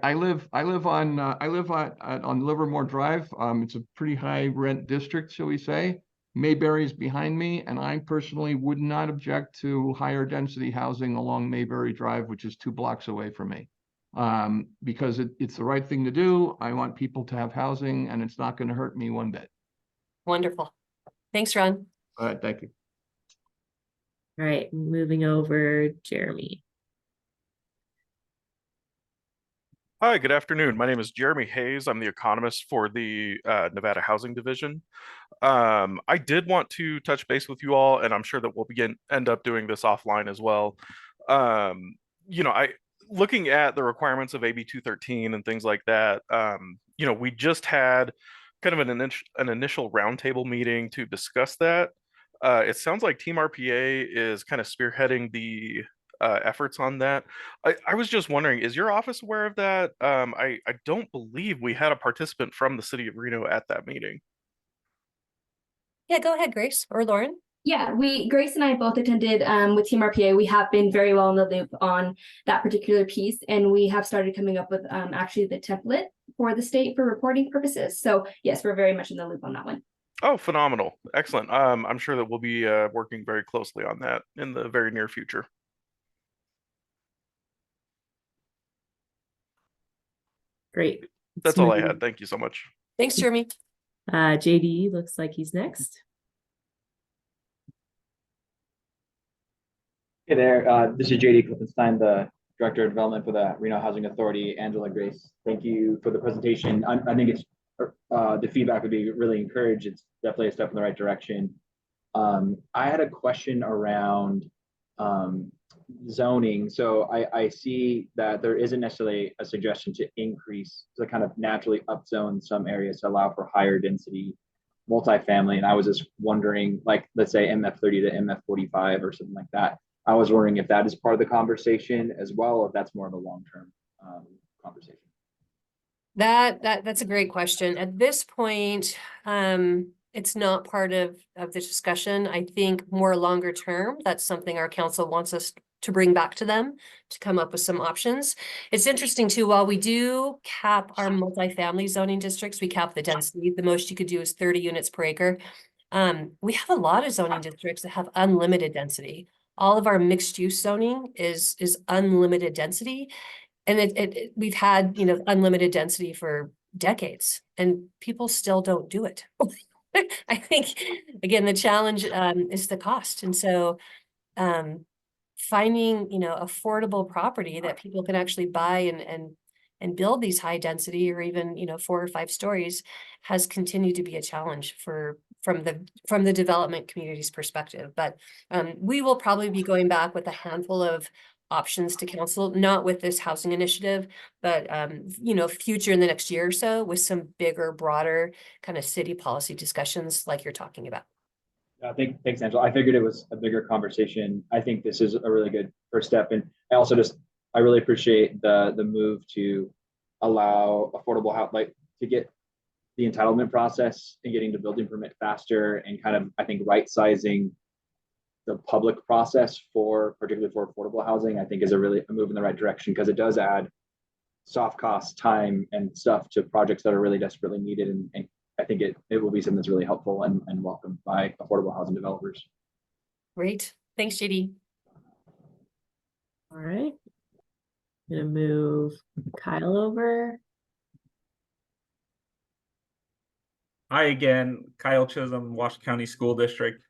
I live on Livermore Drive. It's a pretty high rent district, shall we say. Mayberry is behind me, and I personally would not object to higher density housing along Mayberry Drive, which is 2 blocks away from me. Because it's the right thing to do. I want people to have housing, and it's not going to hurt me one bit. Wonderful. Thanks, Ron. All right, thank you. All right, moving over, Jeremy. Hi, good afternoon. My name is Jeremy Hayes. I'm the economist for the Nevada Housing Division. I did want to touch base with you all, and I'm sure that we'll end up doing this offline as well. Looking at the requirements of AB 213 and things like that, we just had kind of an initial roundtable meeting to discuss that. It sounds like Team RPA is kind of spearheading the efforts on that. I was just wondering, is your office aware of that? I don't believe we had a participant from the city of Reno at that meeting. Yeah, go ahead, Grace or Lauren. Yeah, Grace and I both attended with Team RPA. We have been very well in the loop on that particular piece, and we have started coming up with actually the template for the state for reporting purposes. So yes, we're very much in the loop on that one. Oh, phenomenal. Excellent. I'm sure that we'll be working very closely on that in the very near future. Great. That's all I had. Thank you so much. Thanks, Jeremy. JD looks like he's next. Hey there, this is JD Klippenstein, the Director of Development for the Reno Housing Authority. Angela, Grace, thank you for the presentation. I think it's the feedback would be really encouraged. It's definitely a step in the right direction. I had a question around zoning. So I see that there isn't necessarily a suggestion to increase, to kind of naturally upzone some areas to allow for higher density multifamily. And I was just wondering, like, let's say MF30 to MF45 or something like that. I was wondering if that is part of the conversation as well, or if that's more of a long-term conversation. That's a great question. At this point, it's not part of the discussion. I think more longer term, that's something our council wants us to bring back to them to come up with some options. It's interesting too, while we do cap our multifamily zoning districts, we cap the density. The most you could do is 30 units per acre. We have a lot of zoning districts that have unlimited density. All of our mixed use zoning is unlimited density. And we've had, unlimited density for decades and people still don't do it. I think, again, the challenge is the cost. And so finding, affordable property that people can actually buy and build these high density or even, 4 or 5 stories has continued to be a challenge from the development community's perspective. But we will probably be going back with a handful of options to council, not with this housing initiative, but future in the next year or so with some bigger, broader kind of city policy discussions like you're talking about. Thanks, Angela. I figured it was a bigger conversation. I think this is a really good first step. And I really appreciate the move to allow affordable house, like to get the entitlement process and getting the building permit faster and kind of, I think, right sizing the public process particularly for affordable housing, I think is a move in the right direction, because it does add soft cost, time, and stuff to projects that are really desperately needed. And I think it will be something that's really helpful and welcomed by affordable housing developers. Great. Thanks, JD. All right. I'm gonna move Kyle over. Hi again, Kyle Chisholm, Washington County School District.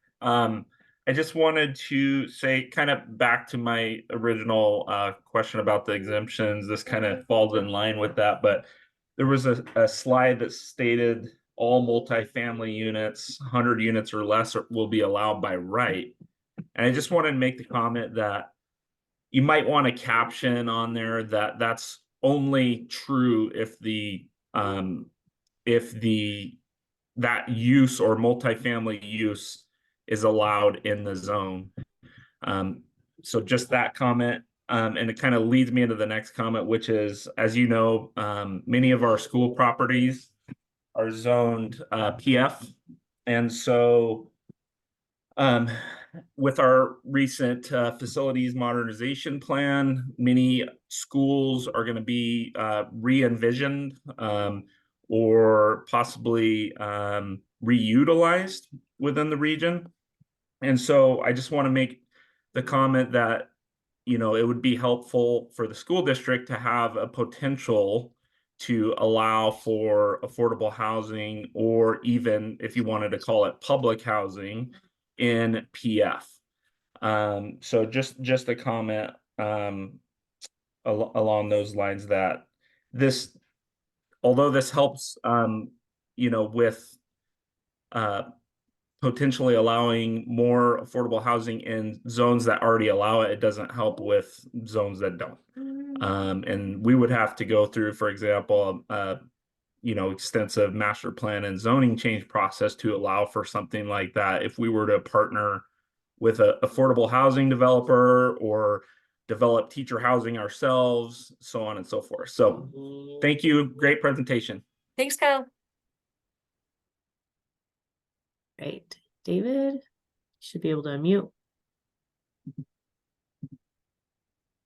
I just wanted to say, kind of back to my original question about the exemptions. This kind of falls in line with that, but there was a slide that stated all multifamily units, 100 units or less, will be allowed by right. And I just wanted to make the comment that you might want to caption on there that that's only true if that use or multifamily use is allowed in the zone. So just that comment, and it kind of leads me into the next comment, which is, as you know, many of our school properties are zoned PF. And so with our recent facilities modernization plan, many schools are going to be re-envisioned or possibly reutilized within the region. And so I just want to make the comment that, it would be helpful for the school district to have a potential to allow for affordable housing, or even if you wanted to call it public housing in PF. So just a comment along those lines, that although this helps, with potentially allowing more affordable housing in zones that already allow it, it doesn't help with zones that don't. And we would have to go through, for example, extensive master plan and zoning change process to allow for something like that if we were to partner with an affordable housing developer or develop teacher housing ourselves, so on and so forth. So thank you. Great presentation. Thanks, Kyle. Great. David, should be able to unmute.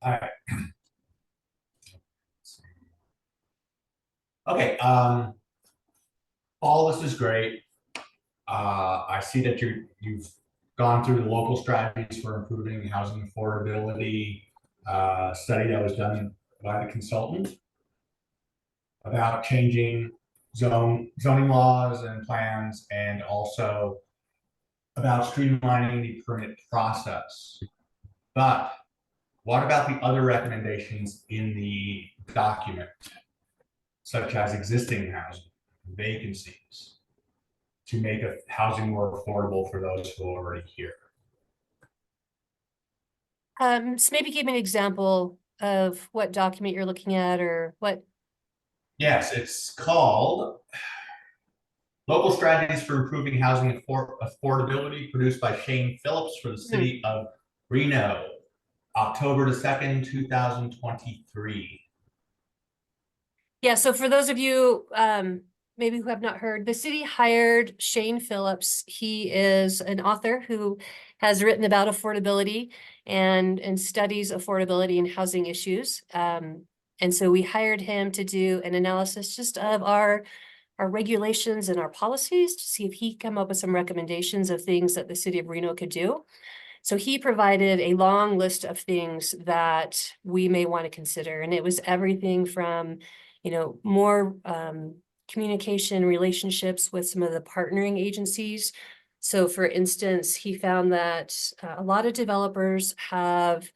All right. Okay. All this is great. I see that you've gone through the local strategies for improving housing affordability study that was done by the consultant about changing zoning laws and plans, and also about streamlining the permit process. But what about the other recommendations in the document, such as existing housing, vacancies, to make housing more affordable for those who are already here? So maybe give me an example of what document you're looking at or what. Yes, it's called Local Strategies for Improving Housing Affordability, produced by Shane Phillips for the city of Reno, October the 2nd, 2023. Yeah, so for those of you maybe who have not heard, the city hired Shane Phillips. He is an author who has written about affordability and studies affordability and housing issues. And so we hired him to do an analysis just of our regulations and our policies to see if he can come up with some recommendations of things that the city of Reno could do. So he provided a long list of things that we may want to consider. And it was everything from, more communication relationships with some of the partnering agencies. So for instance, he found that a lot of developers have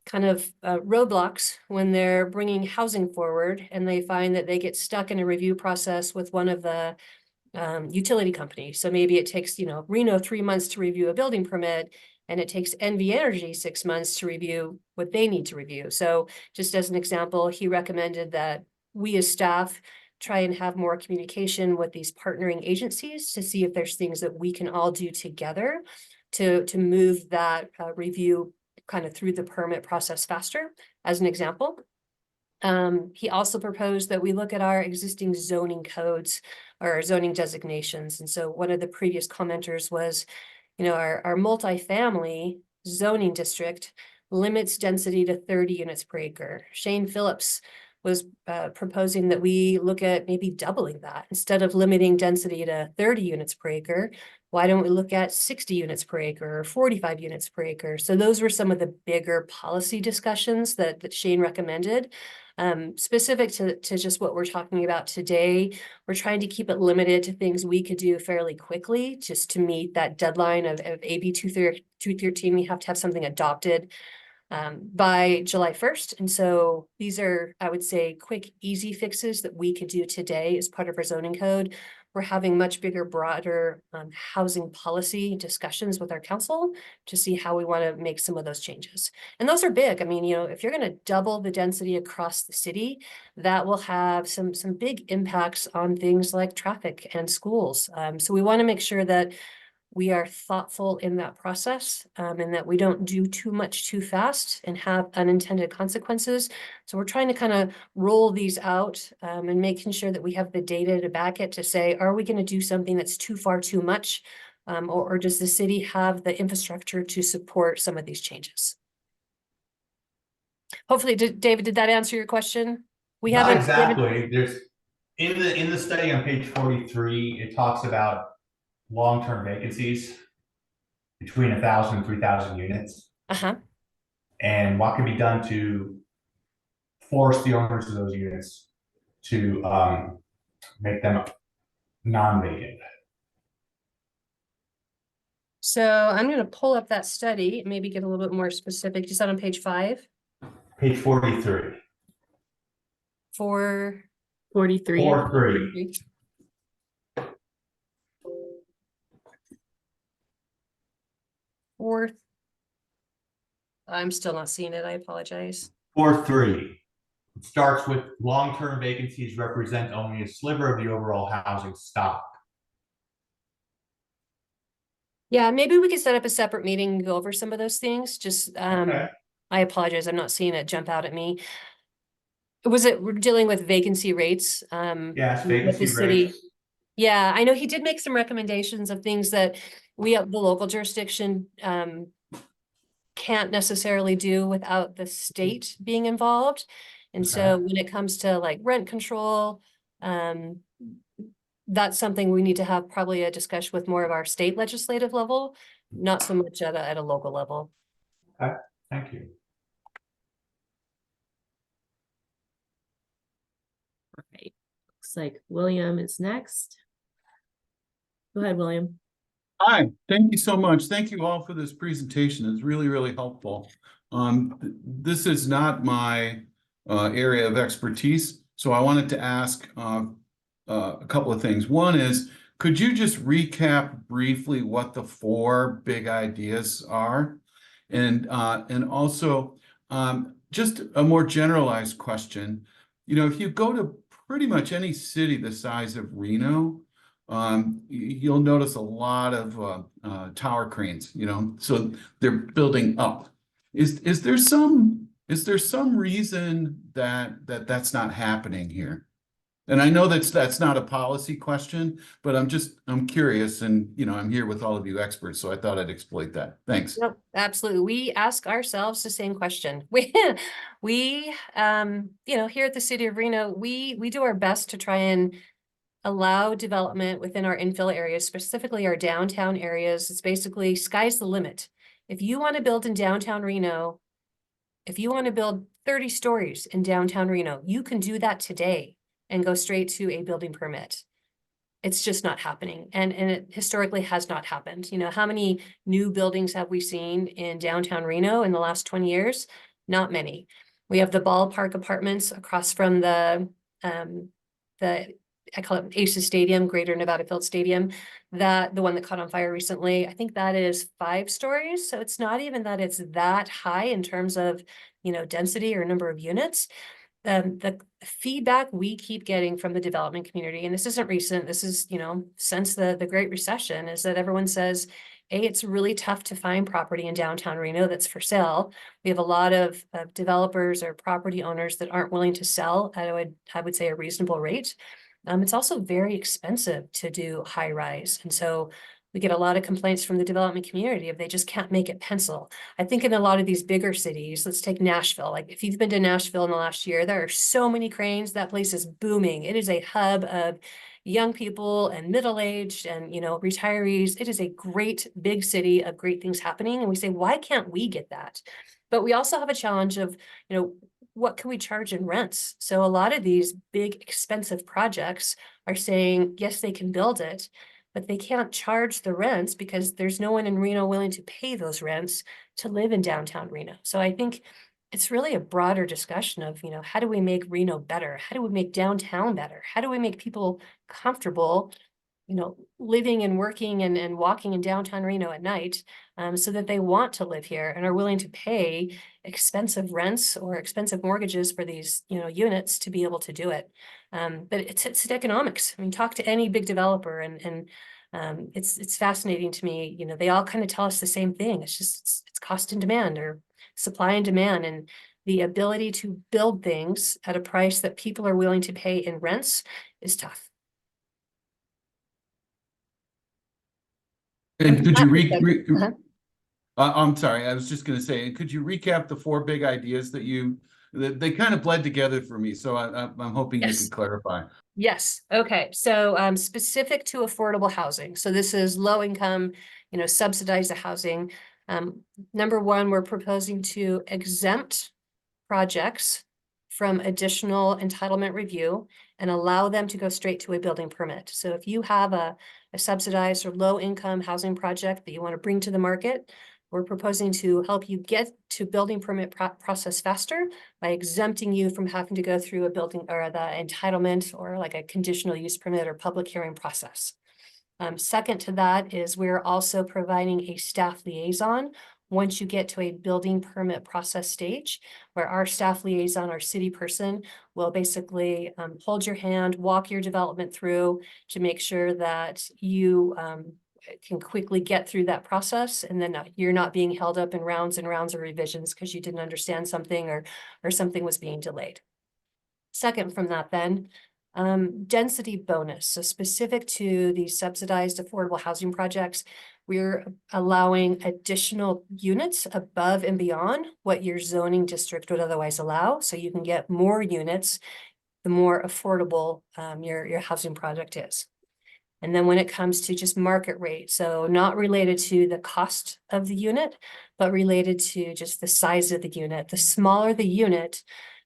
kind of roadblocks when they're bringing housing forward, and they find that they get stuck in a review process with one of the utility companies. So maybe it takes, Reno 3 months to review a building permit, and it takes NV Energy 6 months to review what they need to review. So just as an example, he recommended that we as staff try and have more communication with these partnering agencies to see if there's things that we can all do together to move that review kind of through the permit process faster, as an example. He also proposed that we look at our existing zoning codes or zoning designations. And so one of the previous commenters was, our multifamily zoning district limits density to 30 units per acre. Shane Phillips was proposing that we look at maybe doubling that. Instead of limiting density to 30 units per acre, why don't we look at 60 units per acre or 45 units per acre? So those were some of the bigger policy discussions that Shane recommended. Specific to just what we're talking about today, we're trying to keep it limited to things we could do fairly quickly just to meet that deadline of AB 213. We have to have something adopted by July 1st. And so these are, I would say, quick, easy fixes that we could do today as part of our zoning code. We're having much bigger, broader housing policy discussions with our council to see how we want to make some of those changes. And those are big. I mean, if you're going to double the density across the city, that will have some big impacts on things like traffic and schools. So we want to make sure that we are thoughtful in that process, and that we don't do too much too fast and have unintended consequences. So we're trying to kind of roll these out and making sure that we have the data to back it to say, are we going to do something that's too far too much? Or does the city have the infrastructure to support some of these changes? Hopefully, David, did that answer your question? We Not haven't exactly. There's in the study on page 43, it talks about long-term vacancies between 1,000 and 3,000 units, and what can be done to force the owners of those units to make them non-vacant. So I'm going to pull up that study, maybe get a little bit more specific. Just on page 5. Page 43. 43. 43. Fourth. I'm still not seeing it. I apologize. 4.3. It starts with long-term vacancies represent only a sliver of the overall housing stock. Yeah, maybe we could set up a separate meeting and go over some of those things. Just Okay. I apologize. I'm not seeing it jump out at me. We're dealing with vacancy rates? Yes, with vacancy the city. rates. Yeah, I know he did make some recommendations of things that we at the local jurisdiction can't necessarily do without the state being involved. And so Okay. when it comes to like rent control, that's something we need to have probably a discussion with more of our state legislative level, not so much at a local level. Okay, thank you. All right. Looks like William is next. Go ahead, William. Hi, thank you so much. Thank you all for this presentation. It's really, really helpful. This is not my area of expertise, so I wanted to ask a couple of things. One is, could you just recap briefly what the 4 big ideas are? And also, just a more generalized question. You know, if you go to pretty much any city the size of Reno, you'll notice a lot of tower cranes, you know, so they're building up. Is there some reason that's not happening here? And I know that's not a policy question, but I'm curious, and you know, I'm here with all of you experts, so I thought I'd exploit that. Thanks. No, absolutely. We ask ourselves the same question. We you know, here at the city of Reno, we do our best to try and allow development within our infill areas, specifically our downtown areas. It's basically sky's the limit. If you want to build in downtown Reno, if you want to build 30 stories in downtown Reno, you can do that today and go straight to a building permit. It's just not happening. And it historically has not happened. You know, how many new buildings have we seen in downtown Reno in the last 20 years? Not many. We have the ballpark apartments across from the I call it Aces Stadium, Greater Nevada Field Stadium, the one that caught on fire recently. I think that is 5 stories. So it's not even that it's that high in terms of, you know, density or number of units. The feedback we keep getting from the development community, and this isn't recent, this is, you know, since the Great Recession, is that everyone says, it's really tough to find property in downtown Reno that's for sale. We have a lot of developers or property owners that aren't willing to sell at, I would say, a reasonable rate. It's also very expensive to do high rise. And so we get a lot of complaints from the development community if they just can't make it pencil. I think in a lot of these bigger cities, let's take Nashville. Like if you've been to Nashville in the last year, there are so many cranes. That place is booming. It is a hub of young people and middle-aged and, you know, retirees. It is a great big city of great things happening. And we say, why can't we get that? But we also have a challenge of, you know, what can we charge in rents? So a lot of these big expensive projects are saying, yes, they can build it, but they can't charge the rents because there's no one in Reno willing to pay those rents to live in downtown Reno. So I think it's really a broader discussion of, you know, how do we make Reno better? How do we make downtown better? How do we make people comfortable, you know, living and working and walking in downtown Reno at night, so that they want to live here and are willing to pay expensive rents or expensive mortgages for these, you know, units to be able to do it. But it's economics. I mean, talk to any big developer and it's fascinating to me. You know, they all kind of tell us the same thing. It's just it's cost and demand, or supply and demand, and the ability to build things at a price that people are willing to pay in rents is tough. And could you Uh-huh. I'm sorry, I was just gonna say, could you recap the 4 big ideas that they kind of bled together for me, so I'm hoping you Yes. could clarify. Yes. Okay. So specific to affordable housing. So this is low income, you know, subsidized housing. Number 1, we're proposing to exempt projects from additional entitlement review and allow them to go straight to a building permit. So if you have a subsidized or low income housing project that you want to bring to the market, we're proposing to help you get to building permit process faster by exempting you from having to go through a building or the entitlement or like a conditional use permit or public hearing process. Second to that is we're also providing a staff liaison once you get to a building permit process stage, where our staff liaison, our city person, will basically hold your hand, walk your development through to make sure that you can quickly get through that process, and then you're not being held up in rounds and rounds of revisions because you didn't understand something or something was being delayed. Second from that then, density bonus. So specific to these subsidized affordable housing projects, we're allowing additional units above and beyond what your zoning district would otherwise allow. So you can get more units, the more affordable your housing project is. And then when it comes to just market rate, so not related to the cost of the unit, but related to just the size of the unit. The smaller the unit,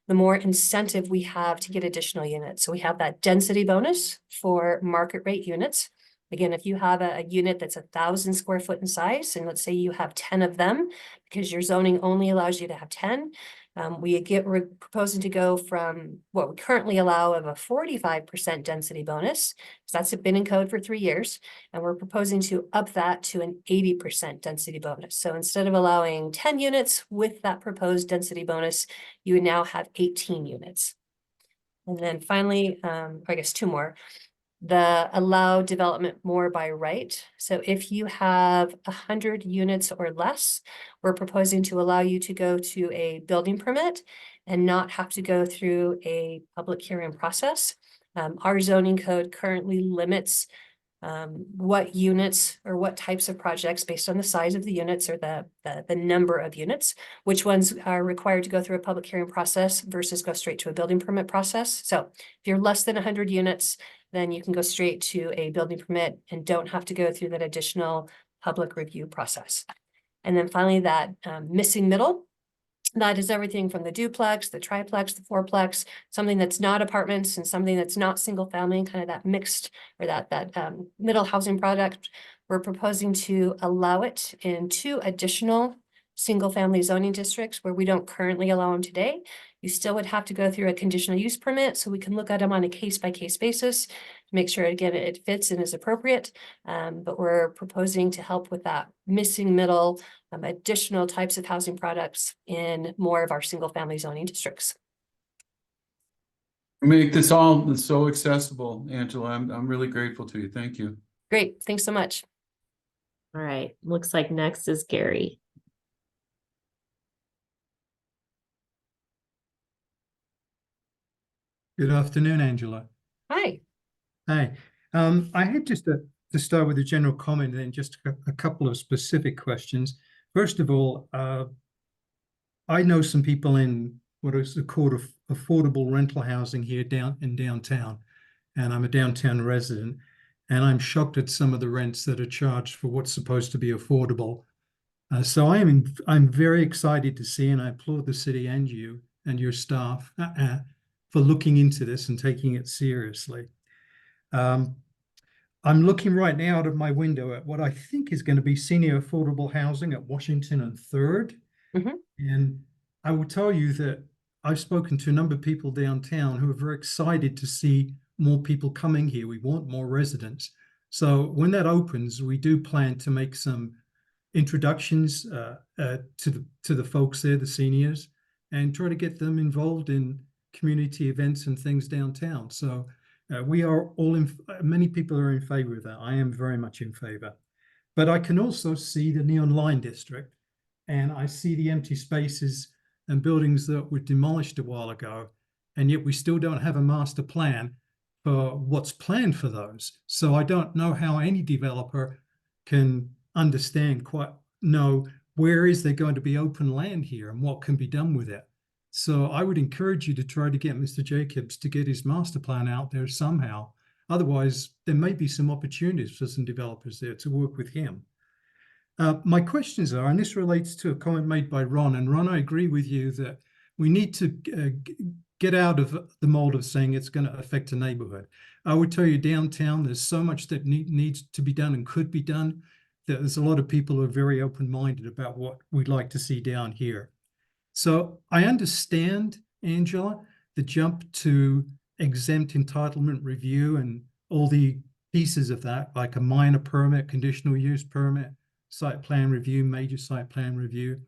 the more incentive we have to get additional units. So we have that density bonus for market rate units. Again, if you have a unit that's 1,000 square foot in size, and let's say you have 10 of them, because your zoning only allows you to have 10, We're proposing to go from what we currently allow of a 45% density bonus, because that's been in code for 3 years, and we're proposing to up that to an 80% density bonus. So instead of allowing 10 units with that proposed density bonus, you would now have 18 units. And then finally, I guess 2 more. The allow development more by right. So if you have 100 units or less, we're proposing to allow you to go to a building permit and not have to go through a public hearing process. Our zoning code currently limits what units or what types of projects based on the size of the units or the number of units, which ones are required to go through a public hearing process versus go straight to a building permit process. So if you're less than 100 units, then you can go straight to a building permit and don't have to go through that additional public review process. And then finally, that missing middle. That is everything from the duplex, the triplex, the fourplex, something that's not apartments and something that's not single family, kind of that mixed or that middle housing product. We're proposing to allow it in 2 additional single family zoning districts where we don't currently allow them today. You still would have to go through a conditional use permit, so we can look at them on a case-by-case basis to make sure, again, it fits and is appropriate. But we're proposing to help with that missing middle, additional types of housing products in more of our single family zoning districts. Make this all so accessible, Angela. I'm really grateful to you. Thank you. Great, thanks so much. All right, looks like next is Gary. Good afternoon, Angela. Hi. Hi. I had just to start with a general comment and then just a couple of specific questions. First of all, I know some people in what is called affordable rental housing here downtown, and I'm a downtown resident, and I'm shocked at some of the rents that are charged for what's supposed to be affordable. So I'm very excited to see, and I applaud the city and you and your staff for looking into this and taking it seriously. I'm looking right now out of my window at what I think is going to be senior affordable housing at Washington and 3rd. Mhm. And I will tell you that I've spoken to a number of people downtown who are very excited to see more people coming here. We want more residents. So when that opens, we do plan to make some introductions to the folks there, the seniors, and try to get them involved in community events and things downtown. So we are all many people are in favor of that. I am very much in favor. But I can also see the Neon Line district, and I see the empty spaces and buildings that were demolished a while ago, and yet we still don't have a master plan for what's planned for those. So I don't know how any developer can know where is there going to be open land here and what can be done with it. So I would encourage you to try to get Mr. Jacobs to get his master plan out there somehow. Otherwise, there may be some opportunities for some developers there to work with him. My questions are, and this relates to a comment made by Ron, and Ron, I agree with you that we need to get out of the mold of saying it's going to affect a neighborhood. I would tell you downtown, there's so much that needs to be done and could be done, that there's a lot of people who are very open-minded about what we'd like to see down here. So I understand, Angela, the jump to exempt entitlement review and all the pieces of that, like a minor permit, conditional use permit, site plan review, major site plan review.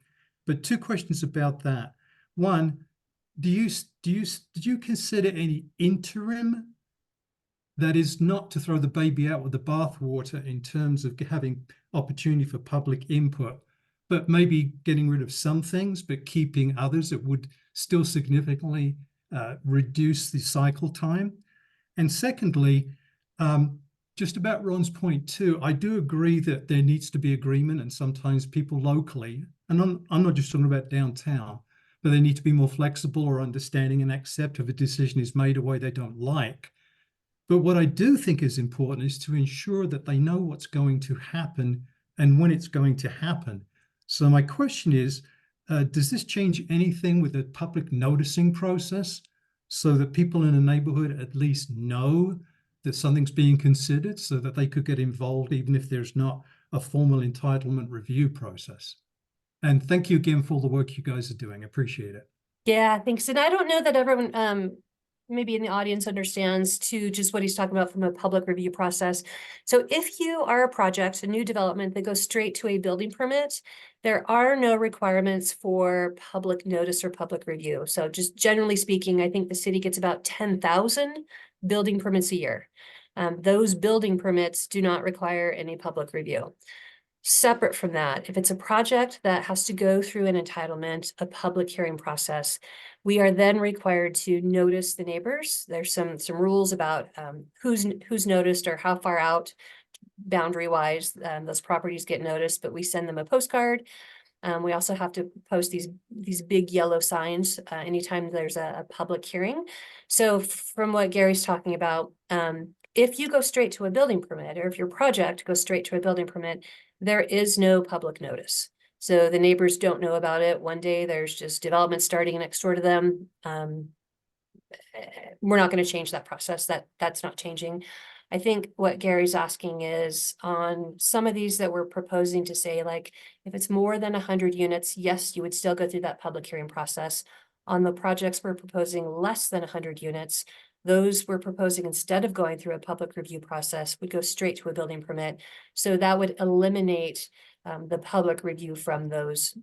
But 2 questions about that. One, did you consider any interim? That is not to throw the baby out with the bathwater in terms of having opportunity for public input, but maybe getting rid of some things, but keeping others that would still significantly reduce the cycle time. And secondly, just about Ron's point too, I do agree that there needs to be agreement, and sometimes people locally, and I'm not just talking about downtown, but they need to be more flexible or understanding and accept if a decision is made a way they don't like. But what I do think is important is to ensure that they know what's going to happen and when it's going to happen. So my question is, does this change anything with the public noticing process so that people in a neighborhood at least know that something's being considered so that they could get involved even if there's not a formal entitlement review process? And thank you again for all the work you guys are doing. I appreciate it. Yeah, thanks. And I don't know that everyone, maybe in the audience understands too, just what he's talking about from a public review process. So if you are a project, a new development that goes straight to a building permit, there are no requirements for public notice or public review. So just generally speaking, I think the city gets about 10,000 building permits a year. Those building permits do not require any public review. Separate from that, if it's a project that has to go through an entitlement, a public hearing process, we are then required to notice the neighbors. There's some rules about who's noticed or how far out boundary wise those properties get noticed, but we send them a postcard. We also have to post these big yellow signs anytime there's a public hearing. So from what Gary's talking about, if you go straight to a building permit, or if your project goes straight to a building permit, there is no public notice. So the neighbors don't know about it. One day there's just development starting next door to them. We're not going to change that process. That's not changing. I think what Gary's asking is on some of these that we're proposing to say, like, if it's more than 100 units, yes, you would still go through that public hearing process. On the projects we're proposing less than 100 units, those we're proposing, instead of going through a public review process, would go straight to a building permit. So that would eliminate the public review from those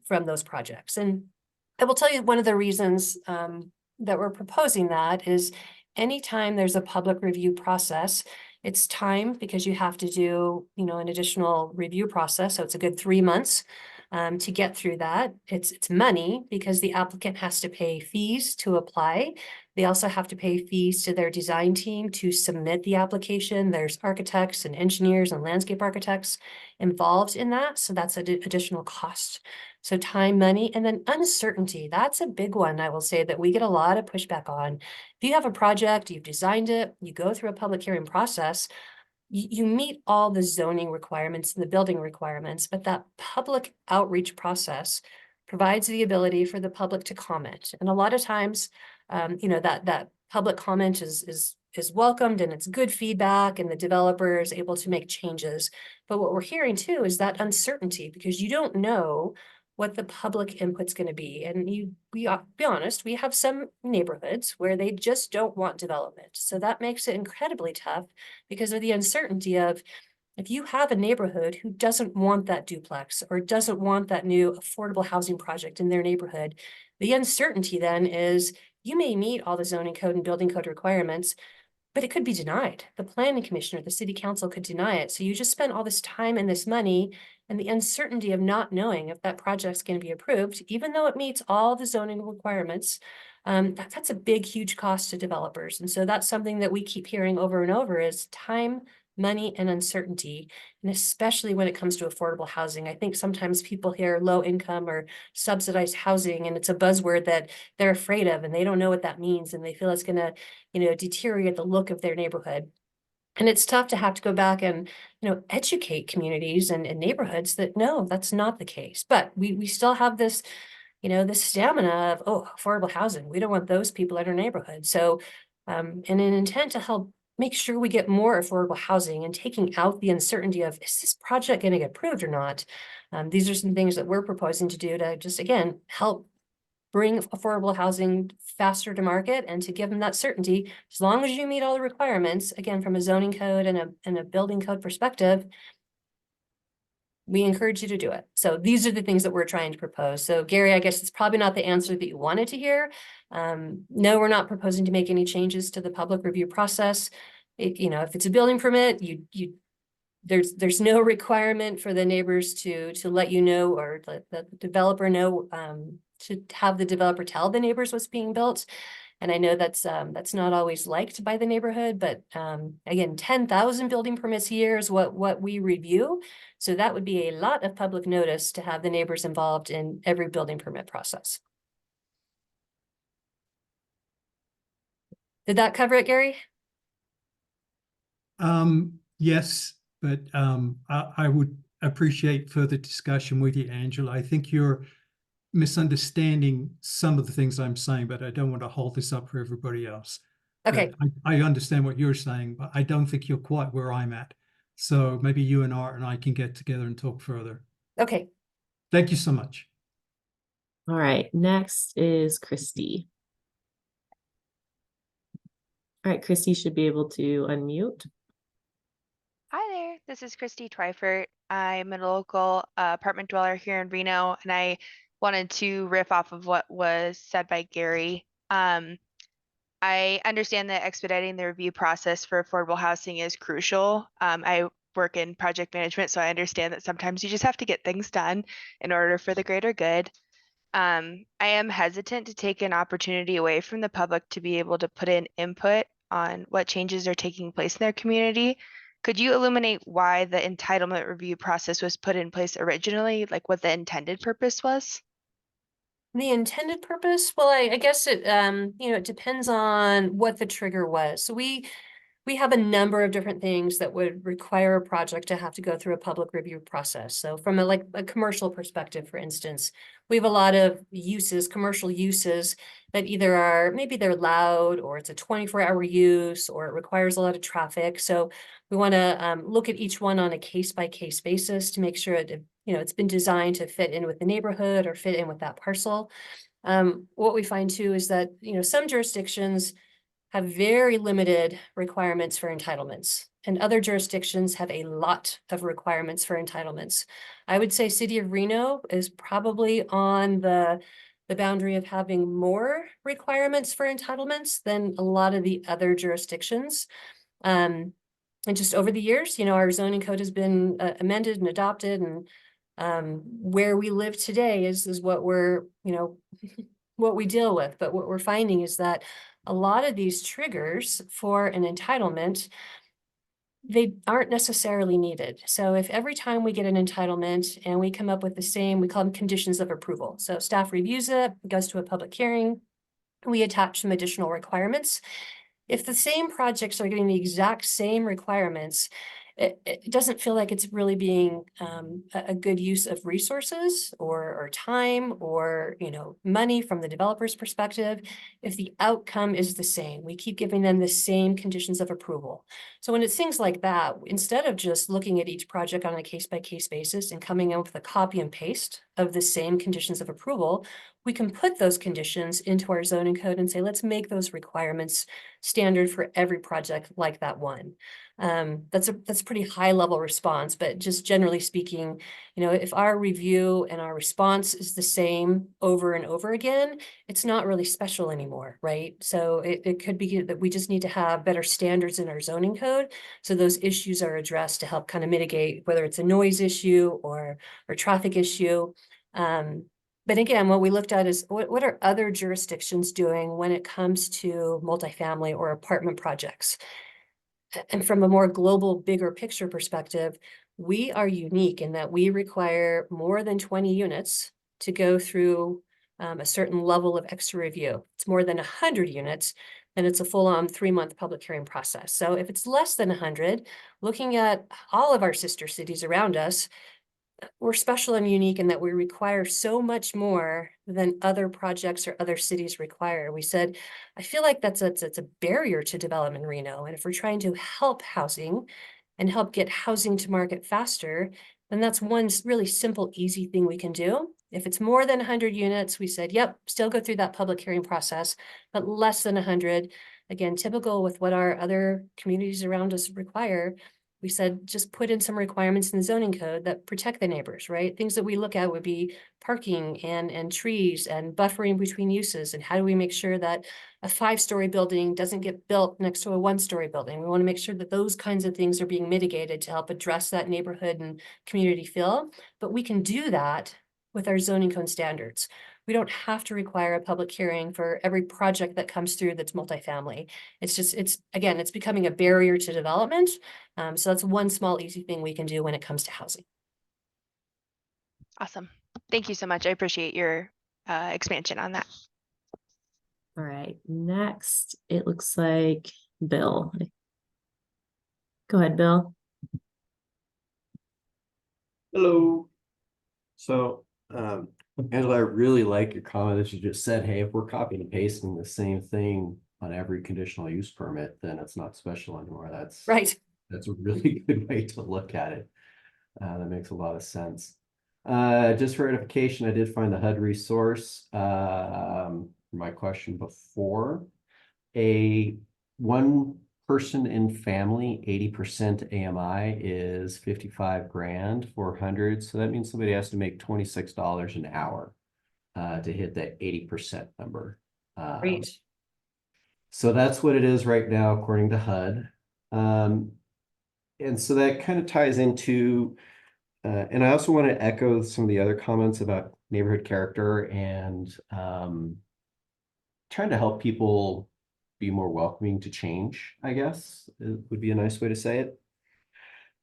projects. And I will tell you one of the reasons that we're proposing that is anytime there's a public review process, it's time because you have to do, an additional review process. So it's a good 3 months to get through that. It's money because the applicant has to pay fees to apply. They also have to pay fees to their design team to submit the application. There's architects and engineers and landscape architects involved in that. So that's an additional cost. So time, money, and then uncertainty. That's a big one, I will say, that we get a lot of pushback on. If you have a project, you've designed it, you go through a public hearing process, you meet all the zoning requirements and the building requirements, but that public outreach process provides the ability for the public to comment. And a lot of times, that public comment is welcomed and it's good feedback and the developer is able to make changes. But what we're hearing too is that uncertainty because you don't know what the public input's going to be. And be honest, we have some neighborhoods where they just don't want development. So that makes it incredibly tough because of the uncertainty of if you have a neighborhood who doesn't want that duplex or doesn't want that new affordable housing project in their neighborhood, the uncertainty then is you may meet all the zoning code and building code requirements, but it could be denied. The planning commissioner, the city council could deny it. So you just spent all this time and this money and the uncertainty of not knowing if that project's going to be approved, even though it meets all the zoning requirements. That's a big, huge cost to developers. And so that's something that we keep hearing over and over is time, money, and uncertainty. And especially when it comes to affordable housing, I think sometimes people hear low income or subsidized housing, and it's a buzzword that they're afraid of, and they don't know what that means. And they feel it's going to, deteriorate the look of their neighborhood. And it's tough to have to go back and, educate communities and neighborhoods that no, that's not the case. But we still have this, this stamina of, affordable housing. We don't want those people in our neighborhood. So, in an intent to help make sure we get more affordable housing and taking out the uncertainty of, is this project going to get approved or not? These are some things that we're proposing to do to just, again, help bring affordable housing faster to market and to give them that certainty. As long as you meet all the requirements, again, from a zoning code and a building code perspective, we encourage you to do it. So these are the things that we're trying to propose. So Gary, I guess it's probably not the answer that you wanted to hear. No, we're not proposing to make any changes to the public review process. If it's a building permit, there's no requirement for the neighbors to let you know or let the developer know to have the developer tell the neighbors what's being built. And I know that's not always liked by the neighborhood, but again, 10,000 building permits a year is what we review. So that would be a lot of public notice to have the neighbors involved in every building permit process. Did that cover it, Gary? Yes, but I would appreciate further discussion with you, Angela. I think you're misunderstanding some of the things I'm saying, but I don't want to hold this up for everybody else. Okay. I understand what you're saying, but I don't think you're quite where I'm at. So maybe you and Art and I can get together and talk further. Okay. Thank you so much. All right, next is Christy. All right, Christy should be able to unmute. Hi there, this is Christy Twyford. I'm a local apartment dweller here in Reno, and I wanted to riff off of what was said by Gary. I understand that expediting the review process for affordable housing is crucial. I work in project management, so I understand that sometimes you just have to get things done in order for the greater good. I am hesitant to take an opportunity away from the public to be able to put in input on what changes are taking place in their community. Could you illuminate why the entitlement review process was put in place originally, like what the intended purpose was? The intended purpose? Well, I guess it, it depends on what the trigger was. So we have a number of different things that would require a project to have to go through a public review process. So from a commercial perspective, for instance, we have a lot of uses, commercial uses that either are, maybe they're loud, or it's a 24-hour use, or it requires a lot of traffic. So we want to look at each one on a case-by-case basis to make sure it's been designed to fit in with the neighborhood or fit in with that parcel. What we find too is that, some jurisdictions have very limited requirements for entitlements, and other jurisdictions have a lot of requirements for entitlements. I would say City of Reno is probably on the boundary of having more requirements for entitlements than a lot of the other jurisdictions. And just over the years, our zoning code has been amended and adopted, and where we live today is what we're, what we deal with. But what we're finding is that a lot of these triggers for an entitlement, they aren't necessarily needed. So if every time we get an entitlement and we come up with the same, we call them conditions of approval. So staff reviews it, goes to a public hearing, we attach some additional requirements. If the same projects are getting the exact same requirements, it doesn't feel like it's really being a good use of resources or time or money from the developer's perspective. If the outcome is the same, we keep giving them the same conditions of approval. So when it's things like that, instead of just looking at each project on a case-by-case basis and coming up with a copy and paste of the same conditions of approval, we can put those conditions into our zoning code and say, let's make those requirements standard for every project like that one. That's a pretty high level response, but just generally speaking, if our review and our response is the same over and over again, it's not really special anymore, right? So it could be that we just need to have better standards in our zoning code, so those issues are addressed to help kind of mitigate whether it's a noise issue or traffic issue. But again, what we looked at is what are other jurisdictions doing when it comes to multifamily or apartment projects? And from a more global, bigger picture perspective, we are unique in that we require more than 20 units to go through a certain level of extra review. It's more than 100 units, and it's a full-on 3-month public hearing process. So if it's less than 100, looking at all of our sister cities around us, we're special and unique in that we require so much more than other projects or other cities require. We said, I feel like that's a barrier to development in Reno. And if we're trying to help housing and help get housing to market faster, then that's one really simple, easy thing we can do. If it's more than 100 units, we said, yep, still go through that public hearing process, but less than 100, again, typical with what our other communities around us require. We said, just put in some requirements in the zoning code that protect the neighbors, right? Things that we look at would be parking and trees and buffering between uses. And how do we make sure that a 5-story building doesn't get built next to a 1-story building? We want to make sure that those kinds of things are being mitigated to help address that neighborhood and community feel. But we can do that with our zoning code standards. We don't have to require a public hearing for every project that comes through that's multifamily. It's becoming a barrier to development. So that's one small, easy thing we can do when it comes to housing. Awesome. Thank you so much. I appreciate your expansion on that. All right, next, it looks like Bill. Go ahead, Bill. Hello. So, Angela, I really like your comment that you just said, hey, if we're copying and pasting the same thing on every conditional use permit, then it's not special anymore. Right. That's a really good way to look at it. That makes a lot of sense. Just for edification, I did find the HUD resource, my question before. A one person in family, 80% AMI is 55 grand, 400. So that means somebody has to make $26 an hour to hit that 80% number. Great. So that's what it is right now, according to HUD. And so that kind of ties into, and I also want to echo some of the other comments about neighborhood character and trying to help people be more welcoming to change, I guess, would be a nice way to say it.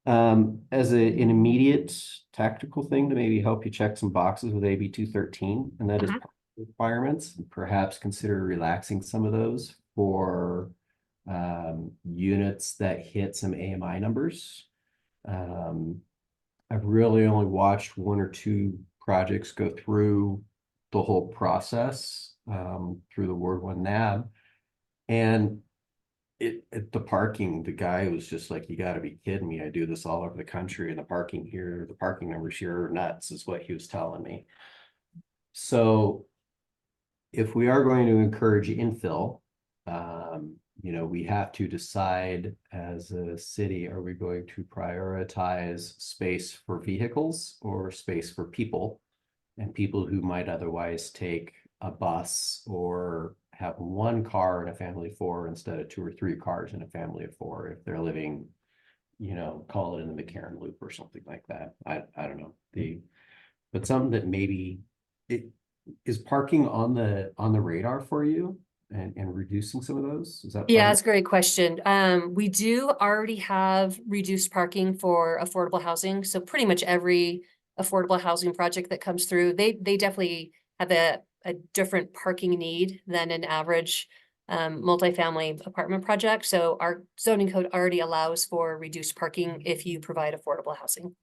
As an immediate tactical thing to maybe help you check some boxes with AB 213, and that is requirements, and perhaps consider relaxing some of those for units that hit some AMI numbers. I've really only watched one or two projects go through the whole process through the Ward 1 NAB. And the parking, the guy was just like, you got to be kidding me. I do this all over the country, and the parking here, the parking numbers here are nuts, is what he was telling me. So if we are going to encourage infill, you know, we have to decide as a city, are we going to prioritize space for vehicles or space for people, and people who might otherwise take a bus or have one car in a family of four instead of 2 or 3 cars in a family of 4 if they're living, you know, call it in the McCarran Loop or something like that. I don't know. But something that maybe is parking on the radar for you and reducing some of those? Is that Yeah, that's a great question. We do already have reduced parking for affordable housing. So pretty much every affordable housing project that comes through, they definitely have a different parking need than an average multifamily apartment project. So our zoning code already allows for reduced parking if you provide affordable housing.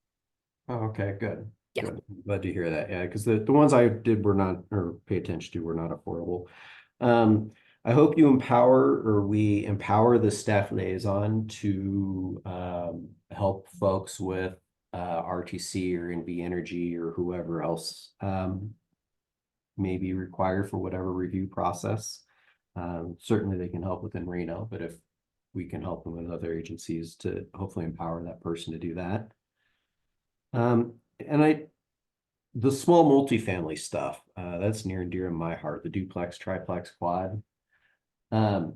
Oh, okay, good. Yeah. Good. Glad to hear that. Yeah, because the ones I did were not, or pay attention to, were not affordable. I hope you empower, or we empower the staff liaison to help folks with RTC or NV Energy or whoever else may be required for whatever review process. Certainly they can help within Reno, but if we can help them with other agencies to hopefully empower that person to do that. And the small multifamily stuff, that's near and dear to my heart, the duplex, triplex, quad. The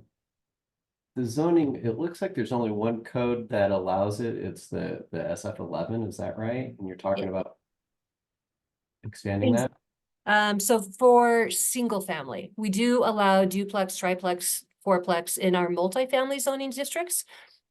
zoning, it looks like there's only one code that allows it. It's the SF11, is that right? And you're talking about expanding that? So for single family, we do allow duplex, triplex, fourplex in our multifamily zoning districts,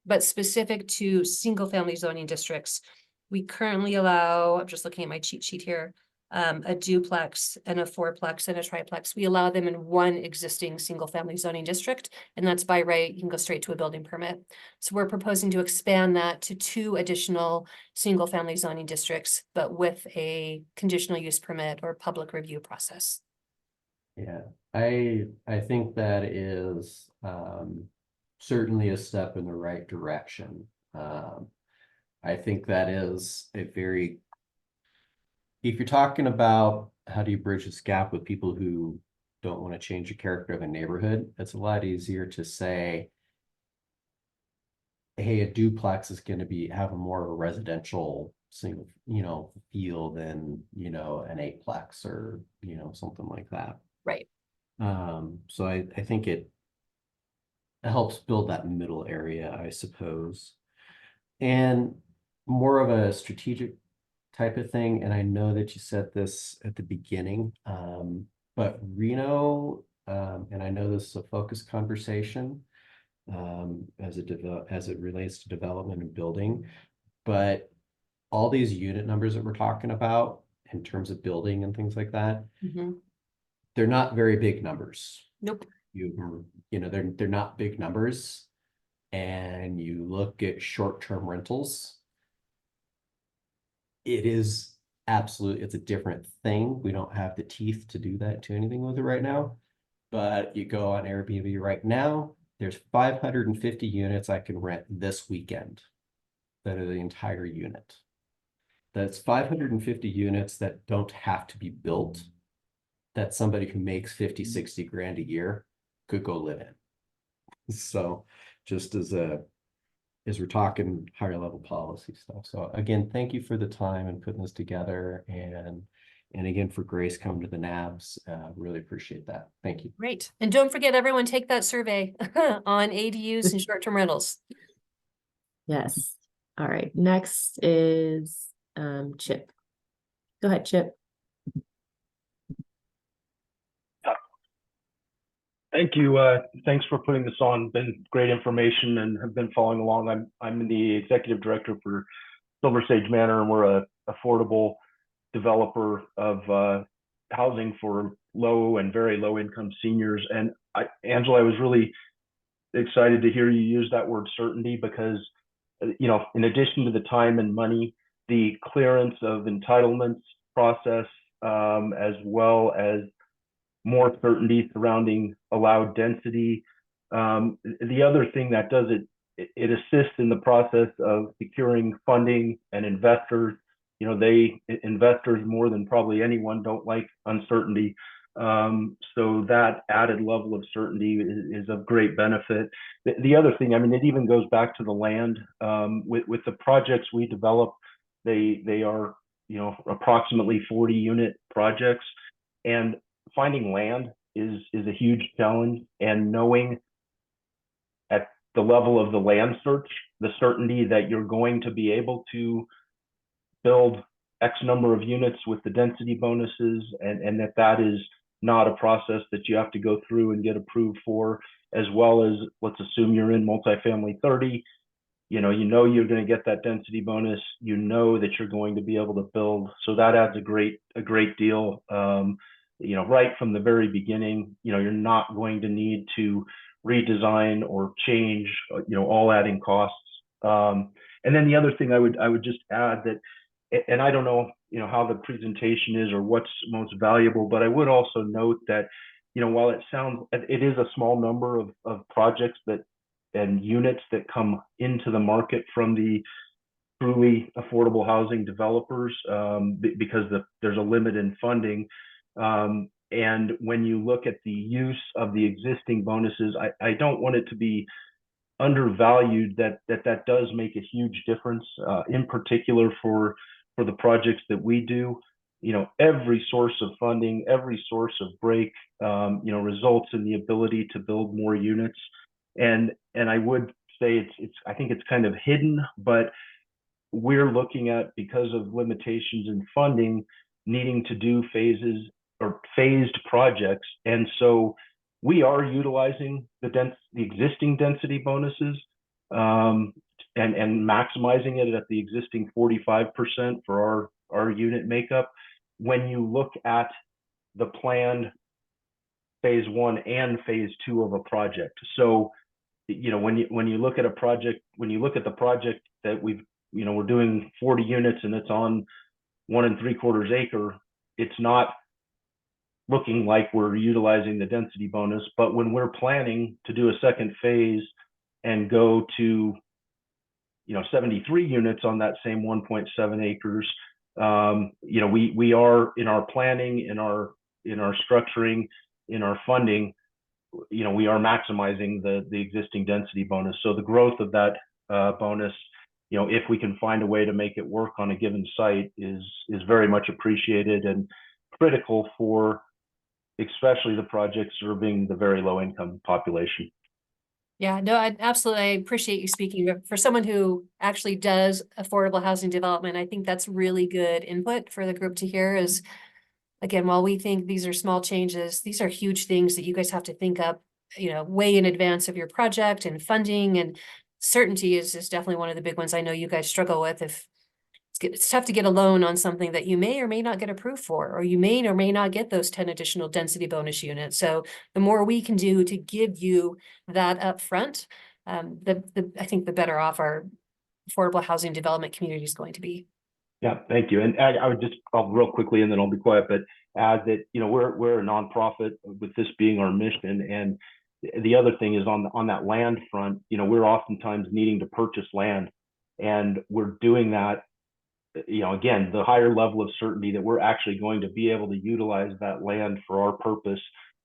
but specific to single family zoning districts, we currently allow, I'm just looking at my cheat sheet here, a duplex and a fourplex and a triplex. We allow them in one existing single family zoning district, and that's by right. You can go straight to a building permit. So we're proposing to expand that to 2 additional single family zoning districts, but with a conditional use permit or public review process. Yeah, I think that is certainly a step in the right direction. I think that is a very, if you're talking about how do you bridge this gap with people who don't want to change the character of a neighborhood, it's a lot easier to say, hey, a duplex is going to have a more of a residential single, you know, feel than, you know, an 8-plex or, you know, something like that. Right. So I think it helps build that middle area, I suppose. And more of a strategic type of thing. And I know that you said this at the beginning, but Reno, and I know this is a focus conversation as it relates to development and building, but all these unit numbers that we're talking about in terms of building and things like that, they're not very big numbers. Nope. You know, they're not big numbers. And you look at short-term rentals, it is absolute, it's a different thing. We don't have the teeth to do that, to anything with it right now. But you go on Airbnb right now, there's 550 units I can rent this weekend that are the entire unit. That's 550 units that don't have to be built, that somebody who makes 50, 60 grand a year could go live in. So just as we're talking higher level policy stuff. So again, thank you for the time and putting this together, and again, for Grace coming to the NABs, really appreciate that. Thank you. Great. And don't forget, everyone, take that survey on ADUs and short-term rentals. Yes. All right. Next is Chip. Go ahead, Chip. Thank you. Thanks for putting this on. Been great information and have been following along. I'm the executive director for Silver Sage Manor, and we're a affordable developer of housing for low and very low income seniors. And Angela, I was really excited to hear you use that word certainty, because in addition to the time and money, the clearance of entitlements process, as well as more certainty surrounding allowed density. The other thing that does it assists in the process of securing funding and investors. Investors more than probably anyone don't like uncertainty. So that added level of certainty is of great benefit. The other thing, it even goes back to the land. With the projects we develop, they are, approximately 40 unit projects, and finding land is a huge challenge, and knowing at the level of the land search, the certainty that you're going to be able to build X number of units with the density bonuses, and that is not a process that you have to go through and get approved for, as well as, let's assume you're in multifamily 30, you're going to get that density bonus, that you're going to be able to build. So that adds a great deal. Right from the very beginning, you're not going to need to redesign or change, all adding costs. And then the other thing I would just add that, and I don't know, how the presentation is or what's most valuable, but I would also note that, while it is a small number of projects and units that come into the market from the truly affordable housing developers, because there's a limit in funding. And when you look at the use of the existing bonuses, I don't want it to be undervalued that does make a huge difference, in particular for the projects that we do. Every source of funding, every source of break, results in the ability to build more units. And I would say I think it's kind of hidden, but we're looking at, because of limitations in funding, needing to do phases or phased projects. And so we are utilizing the existing density bonuses, and maximizing it at the existing 45% for our unit makeup. When you look at the planned phase 1 and phase 2 of a project. So, when you look at a project, when you look at the project that we're doing 40 units and it's on 1 3/4 acre, it's not looking like we're utilizing the density bonus. But when we're planning to do a second phase and go to 73 units on that same 1.7 acres, we are, in our planning, in our structuring, in our funding, we are maximizing the existing density bonus. So the growth of that bonus, if we can find a way to make it work on a given site, is very much appreciated and critical for especially the projects serving the very low income population. Yeah, no, I appreciate you speaking. For someone who actually does affordable housing development, I think that's really good input for the group to hear. Is, again, while we think these are small changes, these are huge things that you guys have to think up, way in advance of your project, and funding and certainty is definitely one of the big ones I know you guys struggle with. If it's tough to get a loan on something that you may or may not get approved for, or you may or may not get those 10 additional density bonus units. So the more we can do to give you that upfront, I think the better off our affordable housing development community is going to be. Yeah, thank you. And I would I'll real quickly, and then I'll be quiet, but add that, we're a nonprofit with this being our mission. And the other thing is on that land front, we're oftentimes needing to purchase land, and we're doing that you know, again, the higher level of certainty that we're actually going to be able to utilize that land for our purpose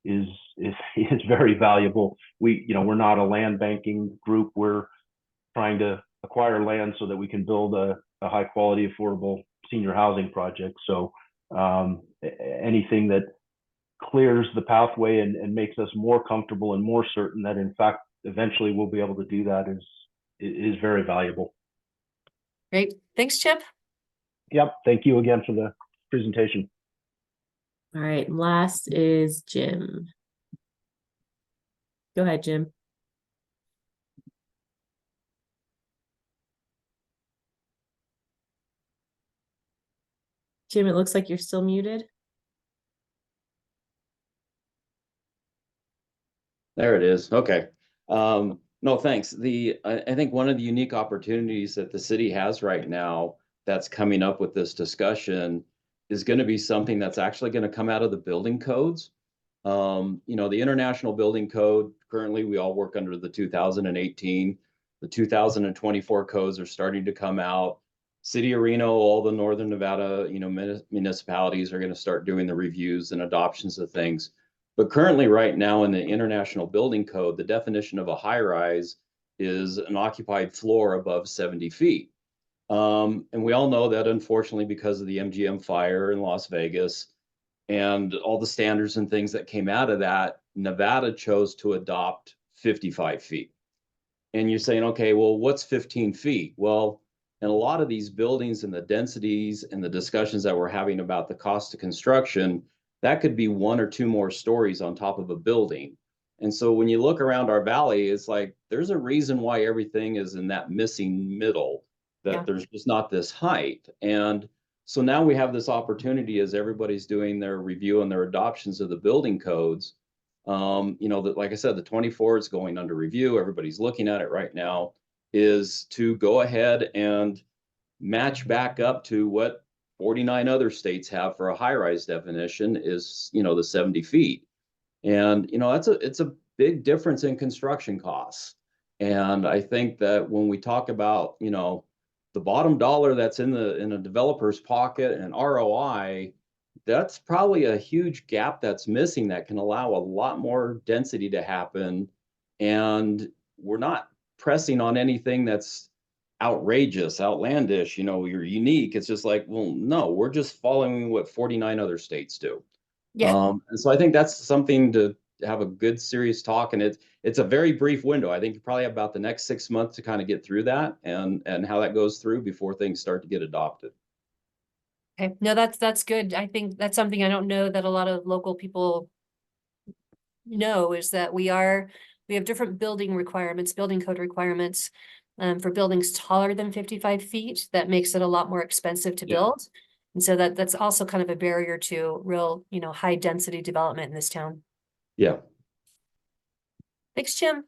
is very valuable. You know, we're not a land banking group. We're trying to acquire land so that we can build a high quality, affordable senior housing project. So anything that clears the pathway and makes us more comfortable and more certain that in fact eventually we'll be able to do that is very valuable. Great. Thanks, Chip. Yep. Thank you again for the presentation. All right, last is Jim. Go ahead, Jim. Jim, it looks like you're still muted. There it is. Okay. No, thanks. I think one of the unique opportunities that the city has right now that's coming up with this discussion is going to be something that's actually going to come out of the building codes. You know, the International Building Code, currently we all work under the 2018. The 2024 codes are starting to come out. City of Reno, all the Northern Nevada, you know, municipalities are going to start doing the reviews and adoptions of things. But currently right now in the International Building Code, the definition of a high rise is an occupied floor above 70 feet. And we all know that unfortunately, because of the MGM fire in Las Vegas and all the standards and things that came out of that, Nevada chose to adopt 55 feet. And you're saying, okay, well, what's 15 feet? Well, in a lot of these buildings and the densities and the discussions that we're having about the cost of construction, that could be one or two more stories on top of a building. And so when you look around our valley, it's like, there's a reason why everything is in that missing middle, that there's just not this height. And so now we have this opportunity as everybody's doing their review and their adoptions of the building codes. You know, that, like I said, the 24 is going under review. Everybody's looking at it right now, is to go ahead and match back up to what 49 other states have for a high-rise definition is, you know, the 70 feet. And, you know, it's a big difference in construction costs. And I think that when we talk about, you know, the bottom dollar that's in a developer's pocket and ROI, that's probably a huge gap that's missing that can allow a lot more density to happen. And we're not pressing on anything that's outrageous, outlandish, you know, you're unique. It's just like, well, no, we're just following what 49 other states do. And so I think that's something to have a good, serious talk. And it's a very brief window. I think you probably have about the next 6 months to kind of get through that and how that goes through before things start to get adopted. Okay, no, that's good. I think that's something I don't know that a lot of local people know, is that we have different building requirements, building code requirements. For buildings taller than 55 feet, that makes it a lot more expensive to build. And so that's also kind of a barrier to real, you know, high density development in this town. Yeah. Thanks, Jim.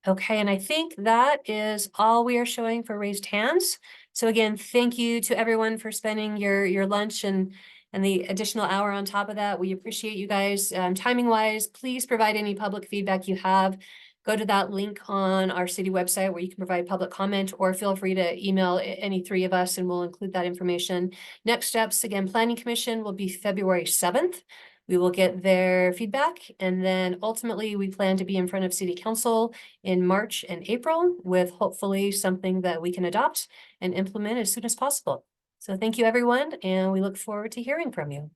Okay, and I think that is all we are showing for raised hands. So again, thank you to everyone for spending your lunch and the additional hour on top of that. We appreciate you guys. Timing wise, please provide any public feedback you have. Go to that link on our city website where you can provide public comment, or feel free to email any three of us and we'll include that information. Next steps, again, Planning Commission will be February 7th. We will get their feedback, and then ultimately we plan to be in front of City Council in March and April with hopefully something that we can adopt and implement as soon as possible. So thank you, everyone, and we look forward to hearing from you.